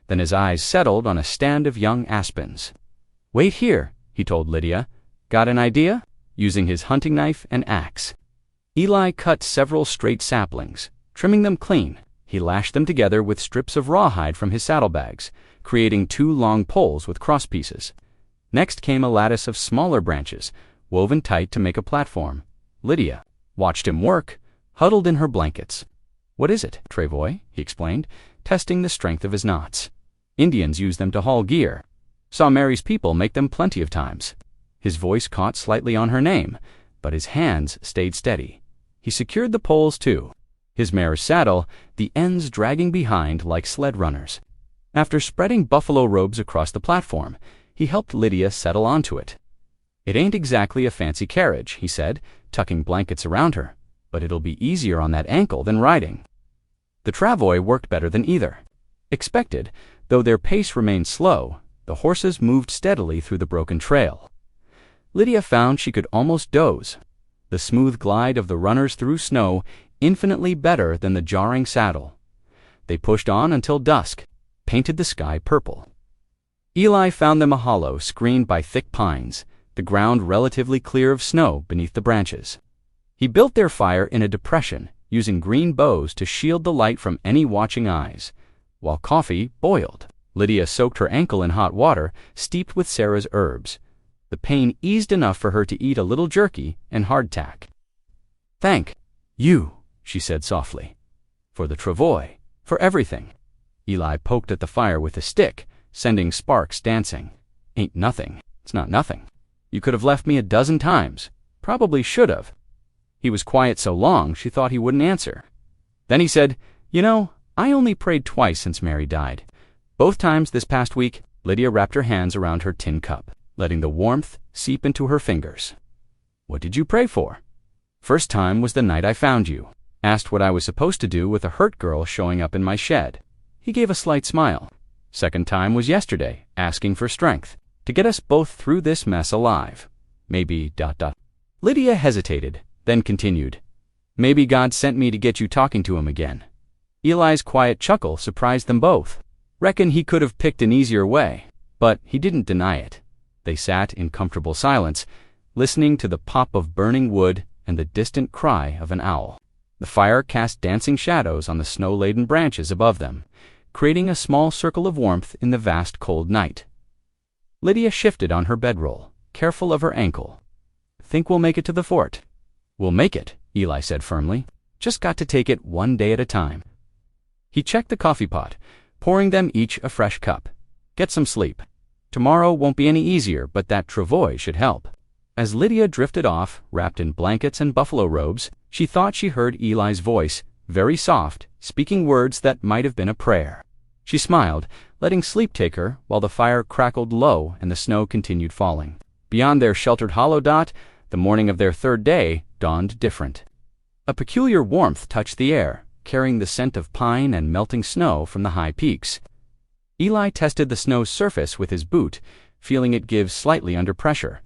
Then his eyes settled on a stand of young aspens. "Wait here," he told Lydia. "Got an idea?" Using his hunting knife and axe. Eli cut several straight saplings. Trimming them clean, he lashed them together with strips of rawhide from his saddlebags, creating 2 long poles with crosspieces. Next came a lattice of smaller branches, woven tight to make a platform. Lydia watched him work, huddled in her blankets. "What is it, Travois?" he explained, testing the strength of his knots. "Indians use them to haul gear. Saw Mary's people make them plenty of times." His voice caught slightly on her name, but his hands stayed steady. He secured the poles too, his mare's saddle, the ends dragging behind like sled runners. After spreading buffalo robes across the platform, he helped Lydia settle onto it. "It ain't exactly a fancy carriage," he said, tucking blankets around her, "but it'll be easier on that ankle than riding." The travois worked better than either. Expected, though their pace remained slow, the horses moved steadily through the broken trail. Lydia found she could almost doze. The smooth glide of the runners through snow infinitely better than the jarring saddle. They pushed on until dusk, painted the sky purple. Eli found them a hollow screened by thick pines, the ground relatively clear of snow beneath the branches. He built their fire in a depression, using green boughs to shield the light from any watching eyes, while coffee boiled. Lydia soaked her ankle in hot water, steeped with Sarah's herbs. The pain eased enough for her to eat a little jerky and hardtack. "Thank you," she said softly. "For the travois, for everything." Eli poked at the fire with a stick, sending sparks dancing. "Ain't nothing. It's not nothing. You could have left me a dozen times. Probably should have." He was quiet so long she thought he wouldn't answer. Then he said, "You know, I only prayed twice since Mary died. Both times this past week." Lydia wrapped her hands around her tin cup, letting the warmth seep into her fingers. "What did you pray for?" "First time was the night I found you. Asked what I was supposed to do with a hurt girl showing up in my shed." He gave a slight smile. "Second time was yesterday, asking for strength, to get us both through this mess alive. Maybe ... Lydia hesitated, then continued, "Maybe God sent me to get you talking to him again." Eli's quiet chuckle surprised them both. Reckon he could have picked an easier way, but he didn't deny it. They sat in comfortable silence, listening to the pop of burning wood and the distant cry of an owl. The fire cast dancing shadows on the snow-laden branches above them, creating a small circle of warmth in the vast cold night. Lydia shifted on her bedroll, careful of her ankle. "Think we'll make it to the fort?" "We'll make it," Eli said firmly. "Just got to take it one day at a time." He checked the coffee pot, pouring them each a fresh cup. "Get some sleep. Tomorrow won't be any easier, but that travois should help." As Lydia drifted off, wrapped in blankets and buffalo robes, she thought she heard Eli's voice, very soft, speaking words that might have been a prayer. She smiled, letting sleep take her while the fire crackled low and the snow continued falling. Beyond their sheltered hollow dot, the morning of their third day dawned different. A peculiar warmth touched the air, carrying the scent of pine and melting snow from the high peaks. Eli tested the snow's surface with his boot, feeling it give slightly under pressure.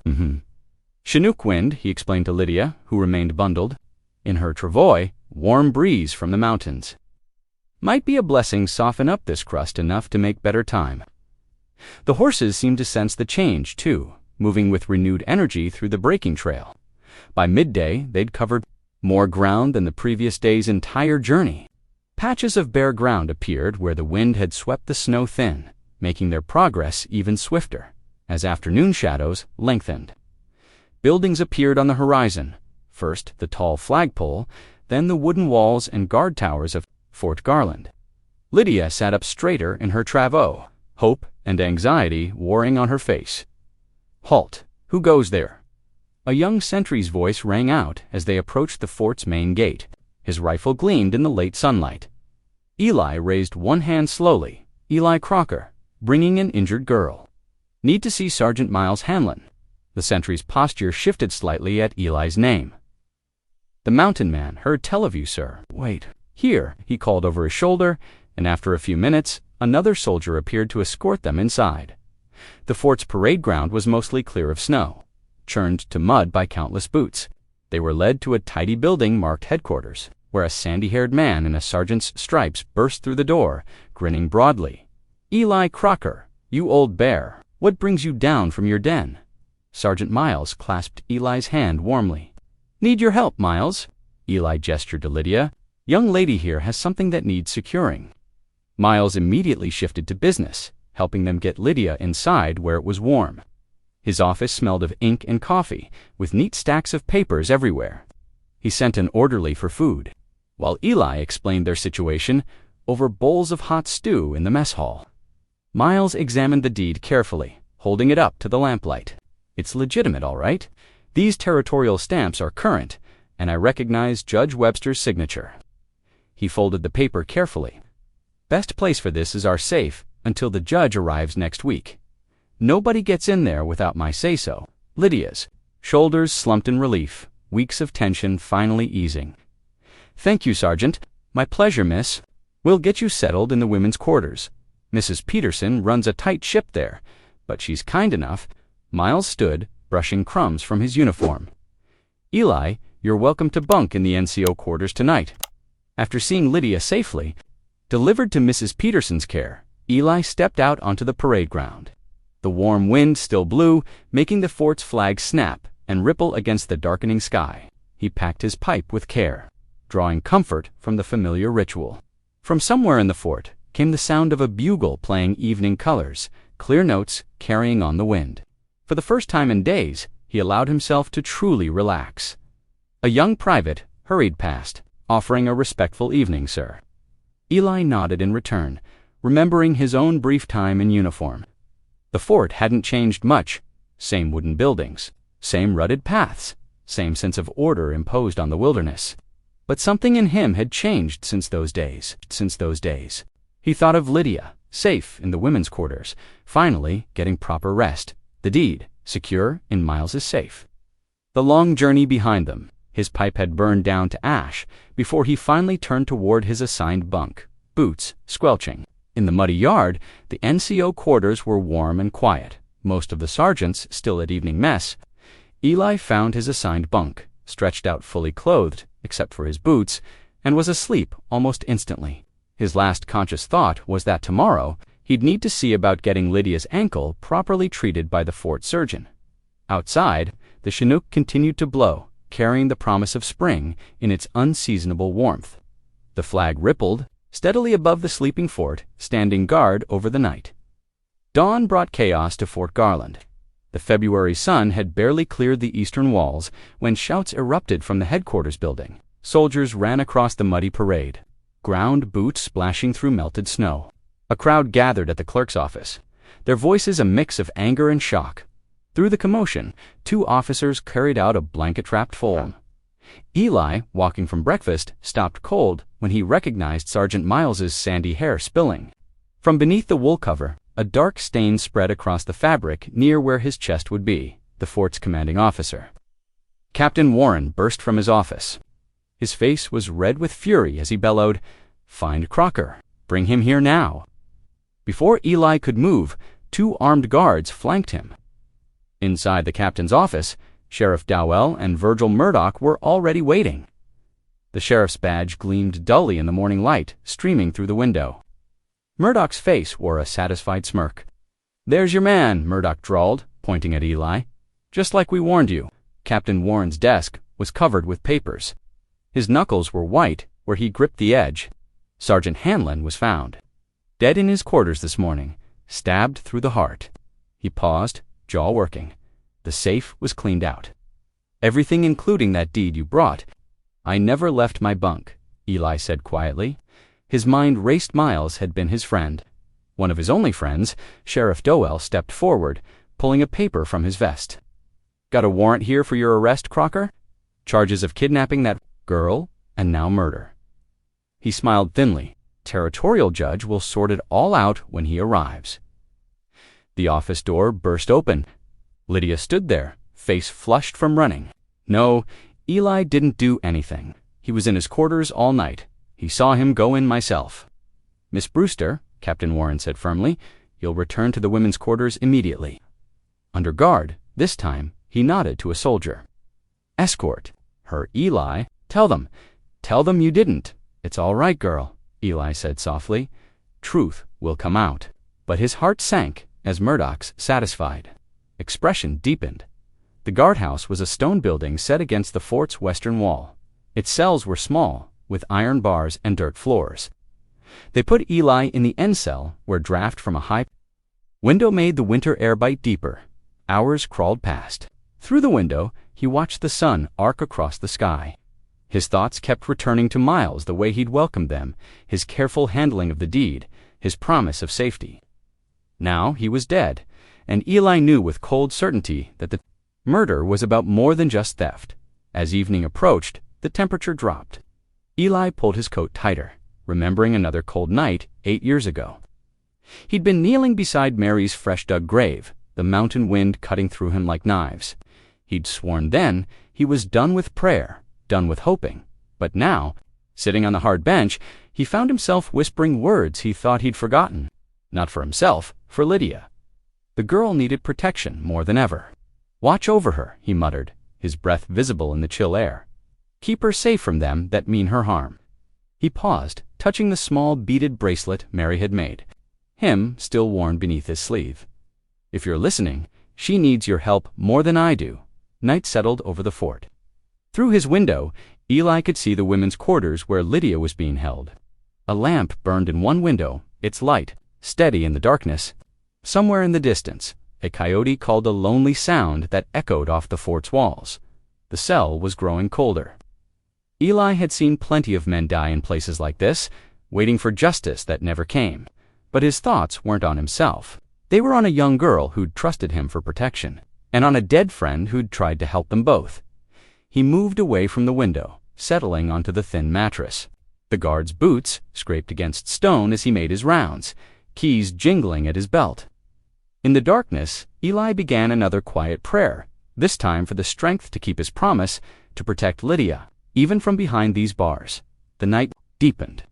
Chinook wind, he explained to Lydia, who remained bundled. In her travois, warm breeze from the mountains. Might be a blessing soften up this crust enough to make better time. The horses seemed to sense the change, too, moving with renewed energy through the breaking trail. By midday, they'd covered more ground than the previous day's entire journey. Patches of bare ground appeared where the wind had swept the snow thin, making their progress even swifter, as afternoon shadows lengthened. Buildings appeared on the horizon, first the tall flagpole, then the wooden walls and guard towers of Fort Garland. Lydia sat up straighter in her travois, hope and anxiety warring on her face. "Halt! Who goes there?" A young sentry's voice rang out as they approached the fort's main gate. His rifle gleamed in the late sunlight. Eli raised one hand slowly. "Eli Crocker, bringing an injured girl. Need to see Sergeant Miles Hanlon." The sentry's posture shifted slightly at Eli's name. "The mountain man heard tell of you, sir. Wait. Here," he called over his shoulder, and after a few minutes, another soldier appeared to escort them inside. The fort's parade ground was mostly clear of snow, churned to mud by countless boots. They were led to a tidy building marked headquarters, where a sandy-haired man in a sergeant's stripes burst through the door, grinning broadly. "Eli Crocker, you old bear, what brings you down from your den?" Sergeant Miles clasped Eli's hand warmly. "Need your help, Miles?" Eli gestured to Lydia. "Young lady here has something that needs securing." Miles immediately shifted to business, helping them get Lydia inside where it was warm. His office smelled of ink and coffee, with neat stacks of papers everywhere. He sent an orderly for food, while Eli explained their situation over bowls of hot stew in the mess hall. Miles examined the deed carefully, holding it up to the lamplight. "It's legitimate, all right. These territorial stamps are current, and I recognize Judge Webster's signature." He folded the paper carefully. "Best place for this is our safe until the judge arrives next week. Nobody gets in there without my say-so." Lydia's shoulders slumped in relief, weeks of tension finally easing. "Thank you, Sergeant. My pleasure, miss. We'll get you settled in the women's quarters. Mrs. Peterson runs a tight ship there, but she's kind enough." Miles stood, brushing crumbs from his uniform. "Eli, you're welcome to bunk in the NCO quarters tonight." After seeing Lydia safely delivered to Mrs. Peterson's care, Eli stepped out onto the parade ground. The warm wind still blew, making the fort's flag snap and ripple against the darkening sky. He packed his pipe with care, drawing comfort from the familiar ritual. From somewhere in the fort came the sound of a bugle playing evening colors, clear notes carrying on the wind. For the first time in days, he allowed himself to truly relax. A young private hurried past, offering a respectful "Evening, sir." Eli nodded in return, remembering his own brief time in uniform. The fort hadn't changed much. Same wooden buildings, same rutted paths, same sense of order imposed on the wilderness. But something in him had changed since those days. He thought of Lydia, safe in the women's quarters, finally getting proper rest. The deed, secure in Miles's safe. The long journey behind them, his pipe had burned down to ash before he finally turned toward his assigned bunk, boots squelching. In the muddy yard, the NCO quarters were warm and quiet, most of the sergeants still at evening mess. Eli found his assigned bunk, stretched out fully clothed, except for his boots, and was asleep almost instantly. His last conscious thought was that tomorrow he'd need to see about getting Lydia's ankle properly treated by the fort surgeon. Outside, the Chinook continued to blow, carrying the promise of spring in its unseasonable warmth. The flag rippled steadily above the sleeping fort, standing guard over the night. Dawn brought chaos to Fort Garland. The February sun had barely cleared the eastern walls when shouts erupted from the headquarters building. Soldiers ran across the muddy parade, ground boots splashing through melted snow. A crowd gathered at the clerk's office, their voices a mix of anger and shock. Through the commotion, 2 officers carried out a blanket-wrapped form. Eli, walking from breakfast, stopped cold when he recognized Sergeant Miles's sandy hair spilling. From beneath the wool cover, a dark stain spread across the fabric near where his chest would be, the fort's commanding officer. Captain Warren burst from his office. His face was red with fury as he bellowed, "Find Crocker. Bring him here now." Before Eli could move, 2 armed guards flanked him. Inside the captain's office, Sheriff Dowell and Virgil Murdoch were already waiting. The sheriff's badge gleamed dully in the morning light, streaming through the window. Murdoch's face wore a satisfied smirk. "There's your man," Murdoch drawled, pointing at Eli. "Just like we warned you." Captain Warren's desk was covered with papers. His knuckles were white where he gripped the edge. Sergeant Hanlon was found, dead in his quarters this morning, stabbed through the heart. He paused, jaw working. The safe was cleaned out. "Everything including that deed you brought." "I never left my bunk," Eli said quietly. His mind raced. Miles had been his friend. One of his only friends, Sheriff Dowell, stepped forward, pulling a paper from his vest. "Got a warrant here for your arrest, Crocker? Charges of kidnapping that girl, and now murder." He smiled thinly. "Territorial judge will sort it all out when he arrives." The office door burst open. Lydia stood there, face flushed from running. No, Eli didn't do anything. He was in his quarters all night. He saw him go in myself. Miss Brewster, Captain Warren said firmly, you'll return to the women's quarters immediately. Under guard, this time, he nodded to a soldier. Escort. Her Eli. Tell them you didn't. It's all right, girl, Eli said softly. Truth will come out. But his heart sank as Murdoch's satisfied expression deepened. The guardhouse was a stone building set against the fort's western wall. Its cells were small, with iron bars and dirt floors. They put Eli in the end cell, where draft from a high window made the winter air bite deeper. Hours crawled past. Through the window, he watched the sun arc across the sky. His thoughts kept returning to Miles, the way he'd welcomed them, his careful handling of the deed, his promise of safety. Now he was dead, and Eli knew with cold certainty that the murder was about more than just theft. As evening approached, the temperature dropped. Eli pulled his coat tighter, remembering another cold night 8 years ago. He'd been kneeling beside Mary's fresh-dug grave, the mountain wind cutting through him like knives. He'd sworn then he was done with prayer, done with hoping. But now, sitting on the hard bench, he found himself whispering words he thought he'd forgotten. Not for himself, for Lydia. The girl needed protection more than ever. Watch over her, he muttered, his breath visible in the chill air. Keep her safe from them that mean her harm. He paused, touching the small beaded bracelet Mary had made, him still worn beneath his sleeve. If you're listening, she needs your help more than I do. Night settled over the fort. Through his window, Eli could see the women's quarters where Lydia was being held. A lamp burned in one window, its light, steady in the darkness. Somewhere in the distance, a coyote called a lonely sound that echoed off the fort's walls. The cell was growing colder. Eli had seen plenty of men die in places like this, waiting for justice that never came. But his thoughts weren't on himself. They were on a young girl who'd trusted him for protection, and on a dead friend who'd tried to help them both. He moved away from the window, settling onto the thin mattress. The guard's boots scraped against stone as he made his rounds, keys jingling at his belt. In the darkness, Eli began another quiet prayer, this time for the strength to keep his promise to protect Lydia, even from behind these bars. The night deepened.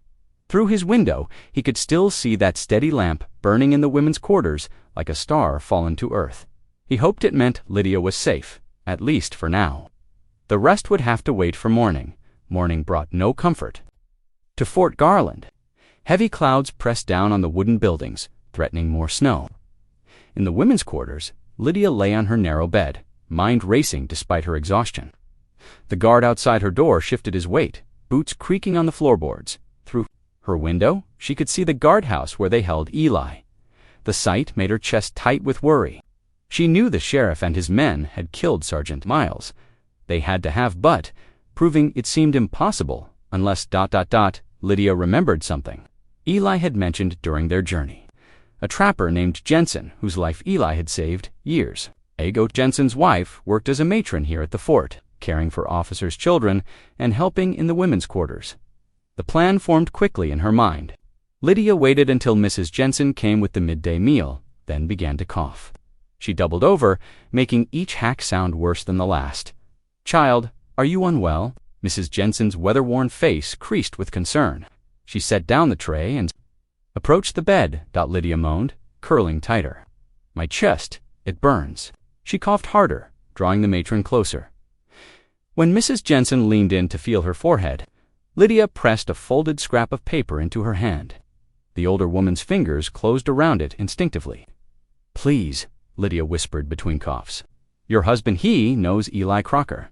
Through his window, he could still see that steady lamp burning in the women's quarters like a star fallen to earth. He hoped it meant Lydia was safe, at least for now. The rest would have to wait for morning. Morning brought no comfort. To Fort Garland. Heavy clouds pressed down on the wooden buildings, threatening more snow. In the women's quarters, Lydia lay on her narrow bed, mind racing despite her exhaustion. The guard outside her door shifted his weight, boots creaking on the floorboards. Through her window, she could see the guardhouse where they held Eli. The sight made her chest tight with worry. She knew the sheriff and his men had killed Sergeant Miles. They had to have but, proving it seemed impossible, unless ... Lydia remembered something Eli had mentioned during their journey. A trapper named Jensen, whose life Eli had saved years ago. Jensen's wife worked as a matron here at the fort, caring for officers' children and helping in the women's quarters. The plan formed quickly in her mind. Lydia waited until Mrs. Jensen came with the midday meal, then began to cough. She doubled over, making each hack sound worse than the last. "Child, are you unwell?" Mrs. Jensen's weather-worn face creased with concern. She set down the tray and approached the bed. Lydia moaned, curling tighter. "My chest, it burns." She coughed harder, drawing the matron closer. When Mrs. Jensen leaned in to feel her forehead, Lydia pressed a folded scrap of paper into her hand. The older woman's fingers closed around it instinctively. "Please," Lydia whispered between coughs. "Your husband, he knows Eli Crocker.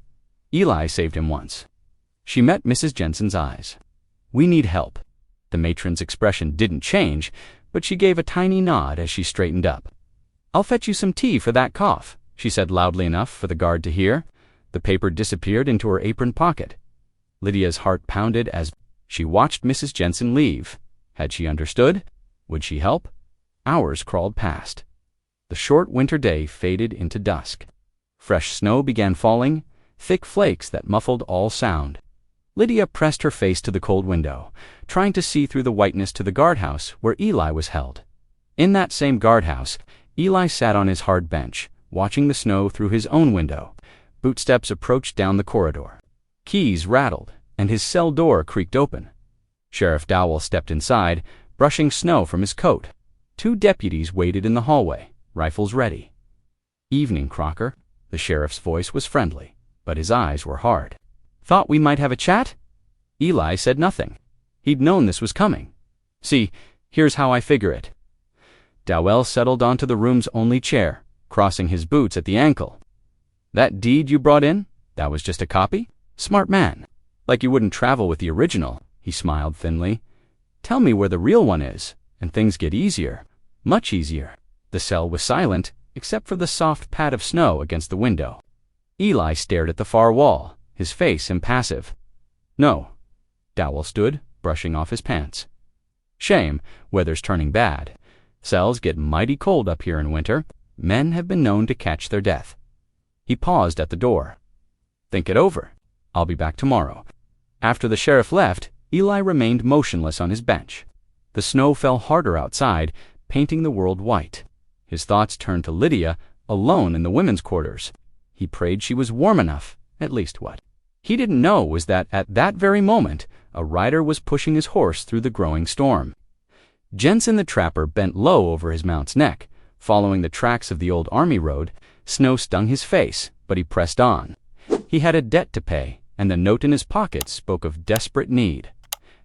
Eli saved him once." She met Mrs. Jensen's eyes. "We need help." The matron's expression didn't change, but she gave a tiny nod as she straightened up. "I'll fetch you some tea for that cough," she said loudly enough for the guard to hear. The paper disappeared into her apron pocket. Lydia's heart pounded as she watched Mrs. Jensen leave. Had she understood? Would she help? Hours crawled past. The short winter day faded into dusk. Fresh snow began falling, thick flakes that muffled all sound. Lydia pressed her face to the cold window, trying to see through the whiteness to the guardhouse where Eli was held. In that same guardhouse, Eli sat on his hard bench, watching the snow through his own window. Bootsteps approached down the corridor. Keys rattled, and his cell door creaked open. Sheriff Dowell stepped inside, brushing snow from his coat. 2 deputies waited in the hallway, rifles ready. "Evening, Crocker." The sheriff's voice was friendly, but his eyes were hard. "Thought we might have a chat?" Eli said nothing. He'd known this was coming. "See, here's how I figure it." Dowell settled onto the room's only chair, crossing his boots at the ankle. "That deed you brought in? That was just a copy? Smart man. Like you wouldn't travel with the original," he smiled thinly. "Tell me where the real one is, and things get easier. Much easier." The cell was silent, except for the soft pat of snow against the window. Eli stared at the far wall, his face impassive. "No." Dowell stood, brushing off his pants. "Shame, weather's turning bad. Cells get mighty cold up here in winter. Men have been known to catch their death." He paused at the door. "Think it over. I'll be back tomorrow." After the sheriff left, Eli remained motionless on his bench. The snow fell harder outside, painting the world white. His thoughts turned to Lydia, alone in the women's quarters. He prayed she was warm enough, at least what he didn't know was that at that very moment, a rider was pushing his horse through the growing storm. Jensen the trapper bent low over his mount's neck, following the tracks of the old army road. Snow stung his face, but he pressed on. He had a debt to pay, and the note in his pocket spoke of desperate need.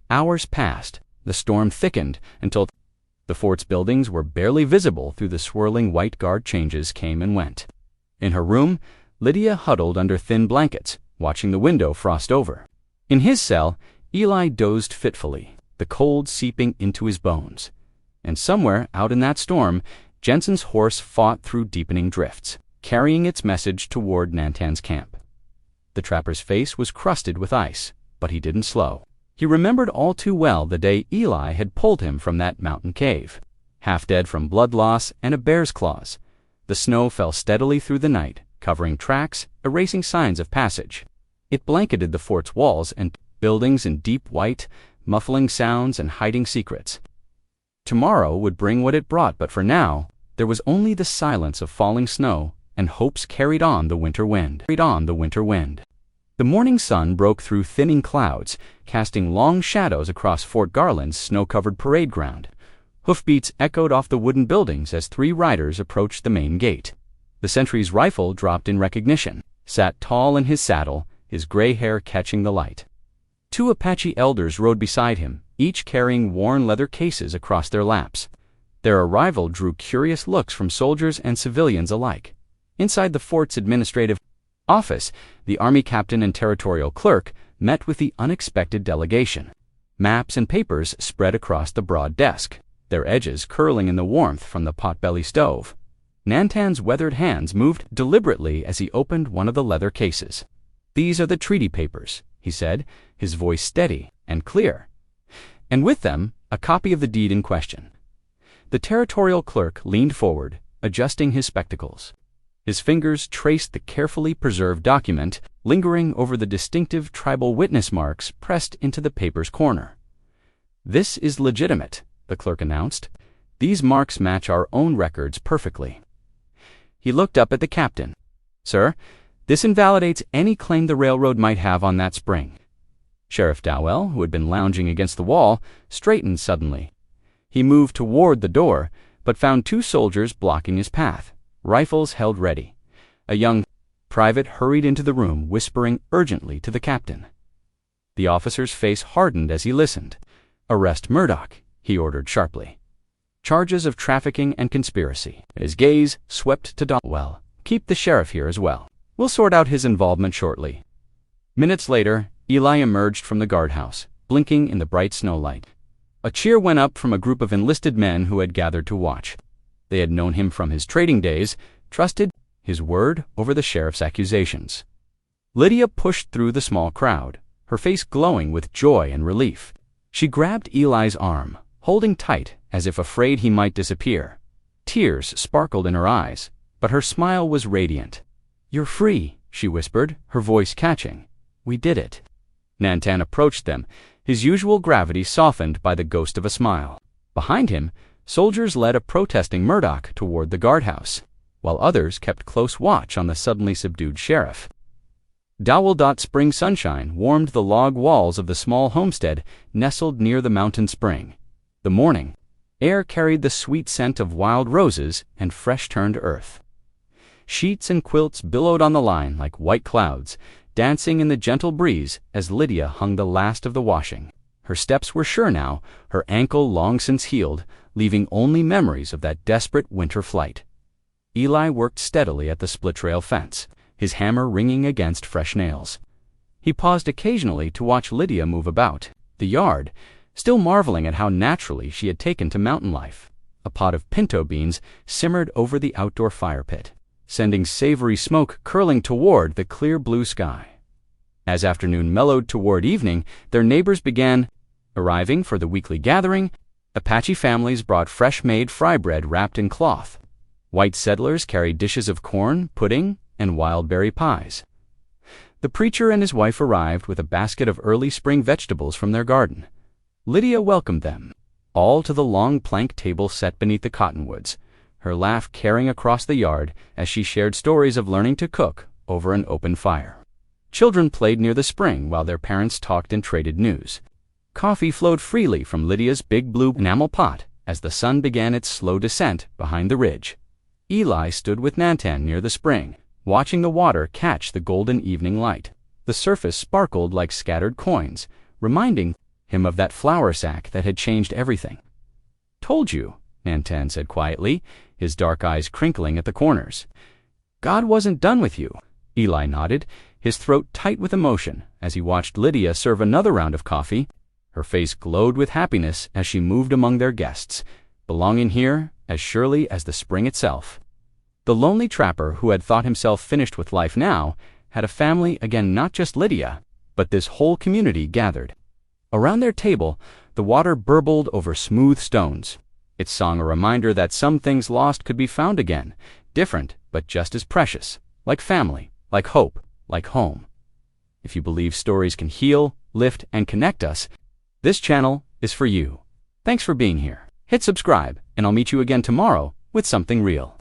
Hours passed. The storm thickened until the fort's buildings were barely visible through the swirling white guard changes came and went. In her room, Lydia huddled under thin blankets, watching the window frost over. In his cell, Eli dozed fitfully, the cold seeping into his bones. And somewhere out in that storm, Jensen's horse fought through deepening drifts, carrying its message toward Nantan's camp. The trapper's face was crusted with ice, but he didn't slow. He remembered all too well the day Eli had pulled him from that mountain cave, half dead from blood loss and a bear's claws. The snow fell steadily through the night, covering tracks, erasing signs of passage. It blanketed the fort's walls and buildings in deep white, muffling sounds and hiding secrets. Tomorrow would bring what it brought, but for now, there was only the silence of falling snow, and hopes carried on the winter wind. The morning sun broke through thinning clouds, casting long shadows across Fort Garland's snow-covered parade ground. Hoofbeats echoed off the wooden buildings as 3 riders approached the main gate. The sentry's rifle dropped in recognition, sat tall in his saddle, his gray hair catching the light. 2 Apache elders rode beside him, each carrying worn leather cases across their laps. Their arrival drew curious looks from soldiers and civilians alike. Inside the fort's administrative office, the Army captain and territorial clerk met with the unexpected delegation. Maps and papers spread across the broad desk, their edges curling in the warmth from the potbelly stove. Nantan's weathered hands moved deliberately as he opened one of the leather cases. "These are the treaty papers," he said, his voice steady and clear. "And with them, a copy of the deed in question." The territorial clerk leaned forward, adjusting his spectacles. His fingers traced the carefully preserved document, lingering over the distinctive tribal witness marks pressed into the paper's corner. "This is legitimate," the clerk announced. "These marks match our own records perfectly." He looked up at the captain. "Sir, this invalidates any claim the railroad might have on that spring." Sheriff Dowell, who had been lounging against the wall, straightened suddenly. He moved toward the door, but found 2 soldiers blocking his path, rifles held ready. A young private hurried into the room, whispering urgently to the captain. The officer's face hardened as he listened. "Arrest Murdoch," he ordered sharply. "Charges of trafficking and conspiracy." His gaze swept to Dowell. "Keep the sheriff here as well. We'll sort out his involvement shortly." Minutes later, Eli emerged from the guardhouse, blinking in the bright snowlight. A cheer went up from a group of enlisted men who had gathered to watch. They had known him from his trading days, trusted his word over the sheriff's accusations. Lydia pushed through the small crowd, her face glowing with joy and relief. She grabbed Eli's arm, holding tight as if afraid he might disappear. Tears sparkled in her eyes, but her smile was radiant. "You're free," she whispered, her voice catching. "We did it." Nantan approached them, his usual gravity softened by the ghost of a smile. Behind him, soldiers led a protesting Murdoch toward the guardhouse, while others kept close watch on the suddenly subdued sheriff. Dowel. Spring sunshine warmed the log walls of the small homestead nestled near the mountain spring. The morning air carried the sweet scent of wild roses and fresh-turned earth. Sheets and quilts billowed on the line like white clouds, dancing in the gentle breeze as Lydia hung the last of the washing. Her steps were sure now, her ankle long since healed, leaving only memories of that desperate winter flight. Eli worked steadily at the split-rail fence, his hammer ringing against fresh nails. He paused occasionally to watch Lydia move about the yard, still marveling at how naturally she had taken to mountain life. A pot of pinto beans simmered over the outdoor fire pit, sending savory smoke curling toward the clear blue sky. As afternoon mellowed toward evening, their neighbors began arriving for the weekly gathering. Apache families brought fresh-made fry bread wrapped in cloth. White settlers carried dishes of corn, pudding, and wild berry pies. The preacher and his wife arrived with a basket of early spring vegetables from their garden. Lydia welcomed them, all to the long plank table set beneath the cottonwoods, her laugh carrying across the yard as she shared stories of learning to cook over an open fire. Children played near the spring while their parents talked and traded news. Coffee flowed freely from Lydia's big blue enamel pot as the sun began its slow descent behind the ridge. Eli stood with Nantan near the spring, watching the water catch the golden evening light. The surface sparkled like scattered coins, reminding him of that flour sack that had changed everything. "Told you," Nantan said quietly, his dark eyes crinkling at the corners. "God wasn't done with you." Eli nodded, his throat tight with emotion as he watched Lydia serve another round of coffee. Her face glowed with happiness as she moved among their guests, belonging here as surely as the spring itself. The lonely trapper who had thought himself finished with life now had a family again, not just Lydia, but this whole community gathered. Around their table, the water burbled over smooth stones, its song a reminder that some things lost could be found again, different but just as precious, like family, like hope, like home. If you believe stories can heal, lift, and connect us, this channel is for you. Thanks for being here. Hit subscribe, and I'll meet you again tomorrow with something real.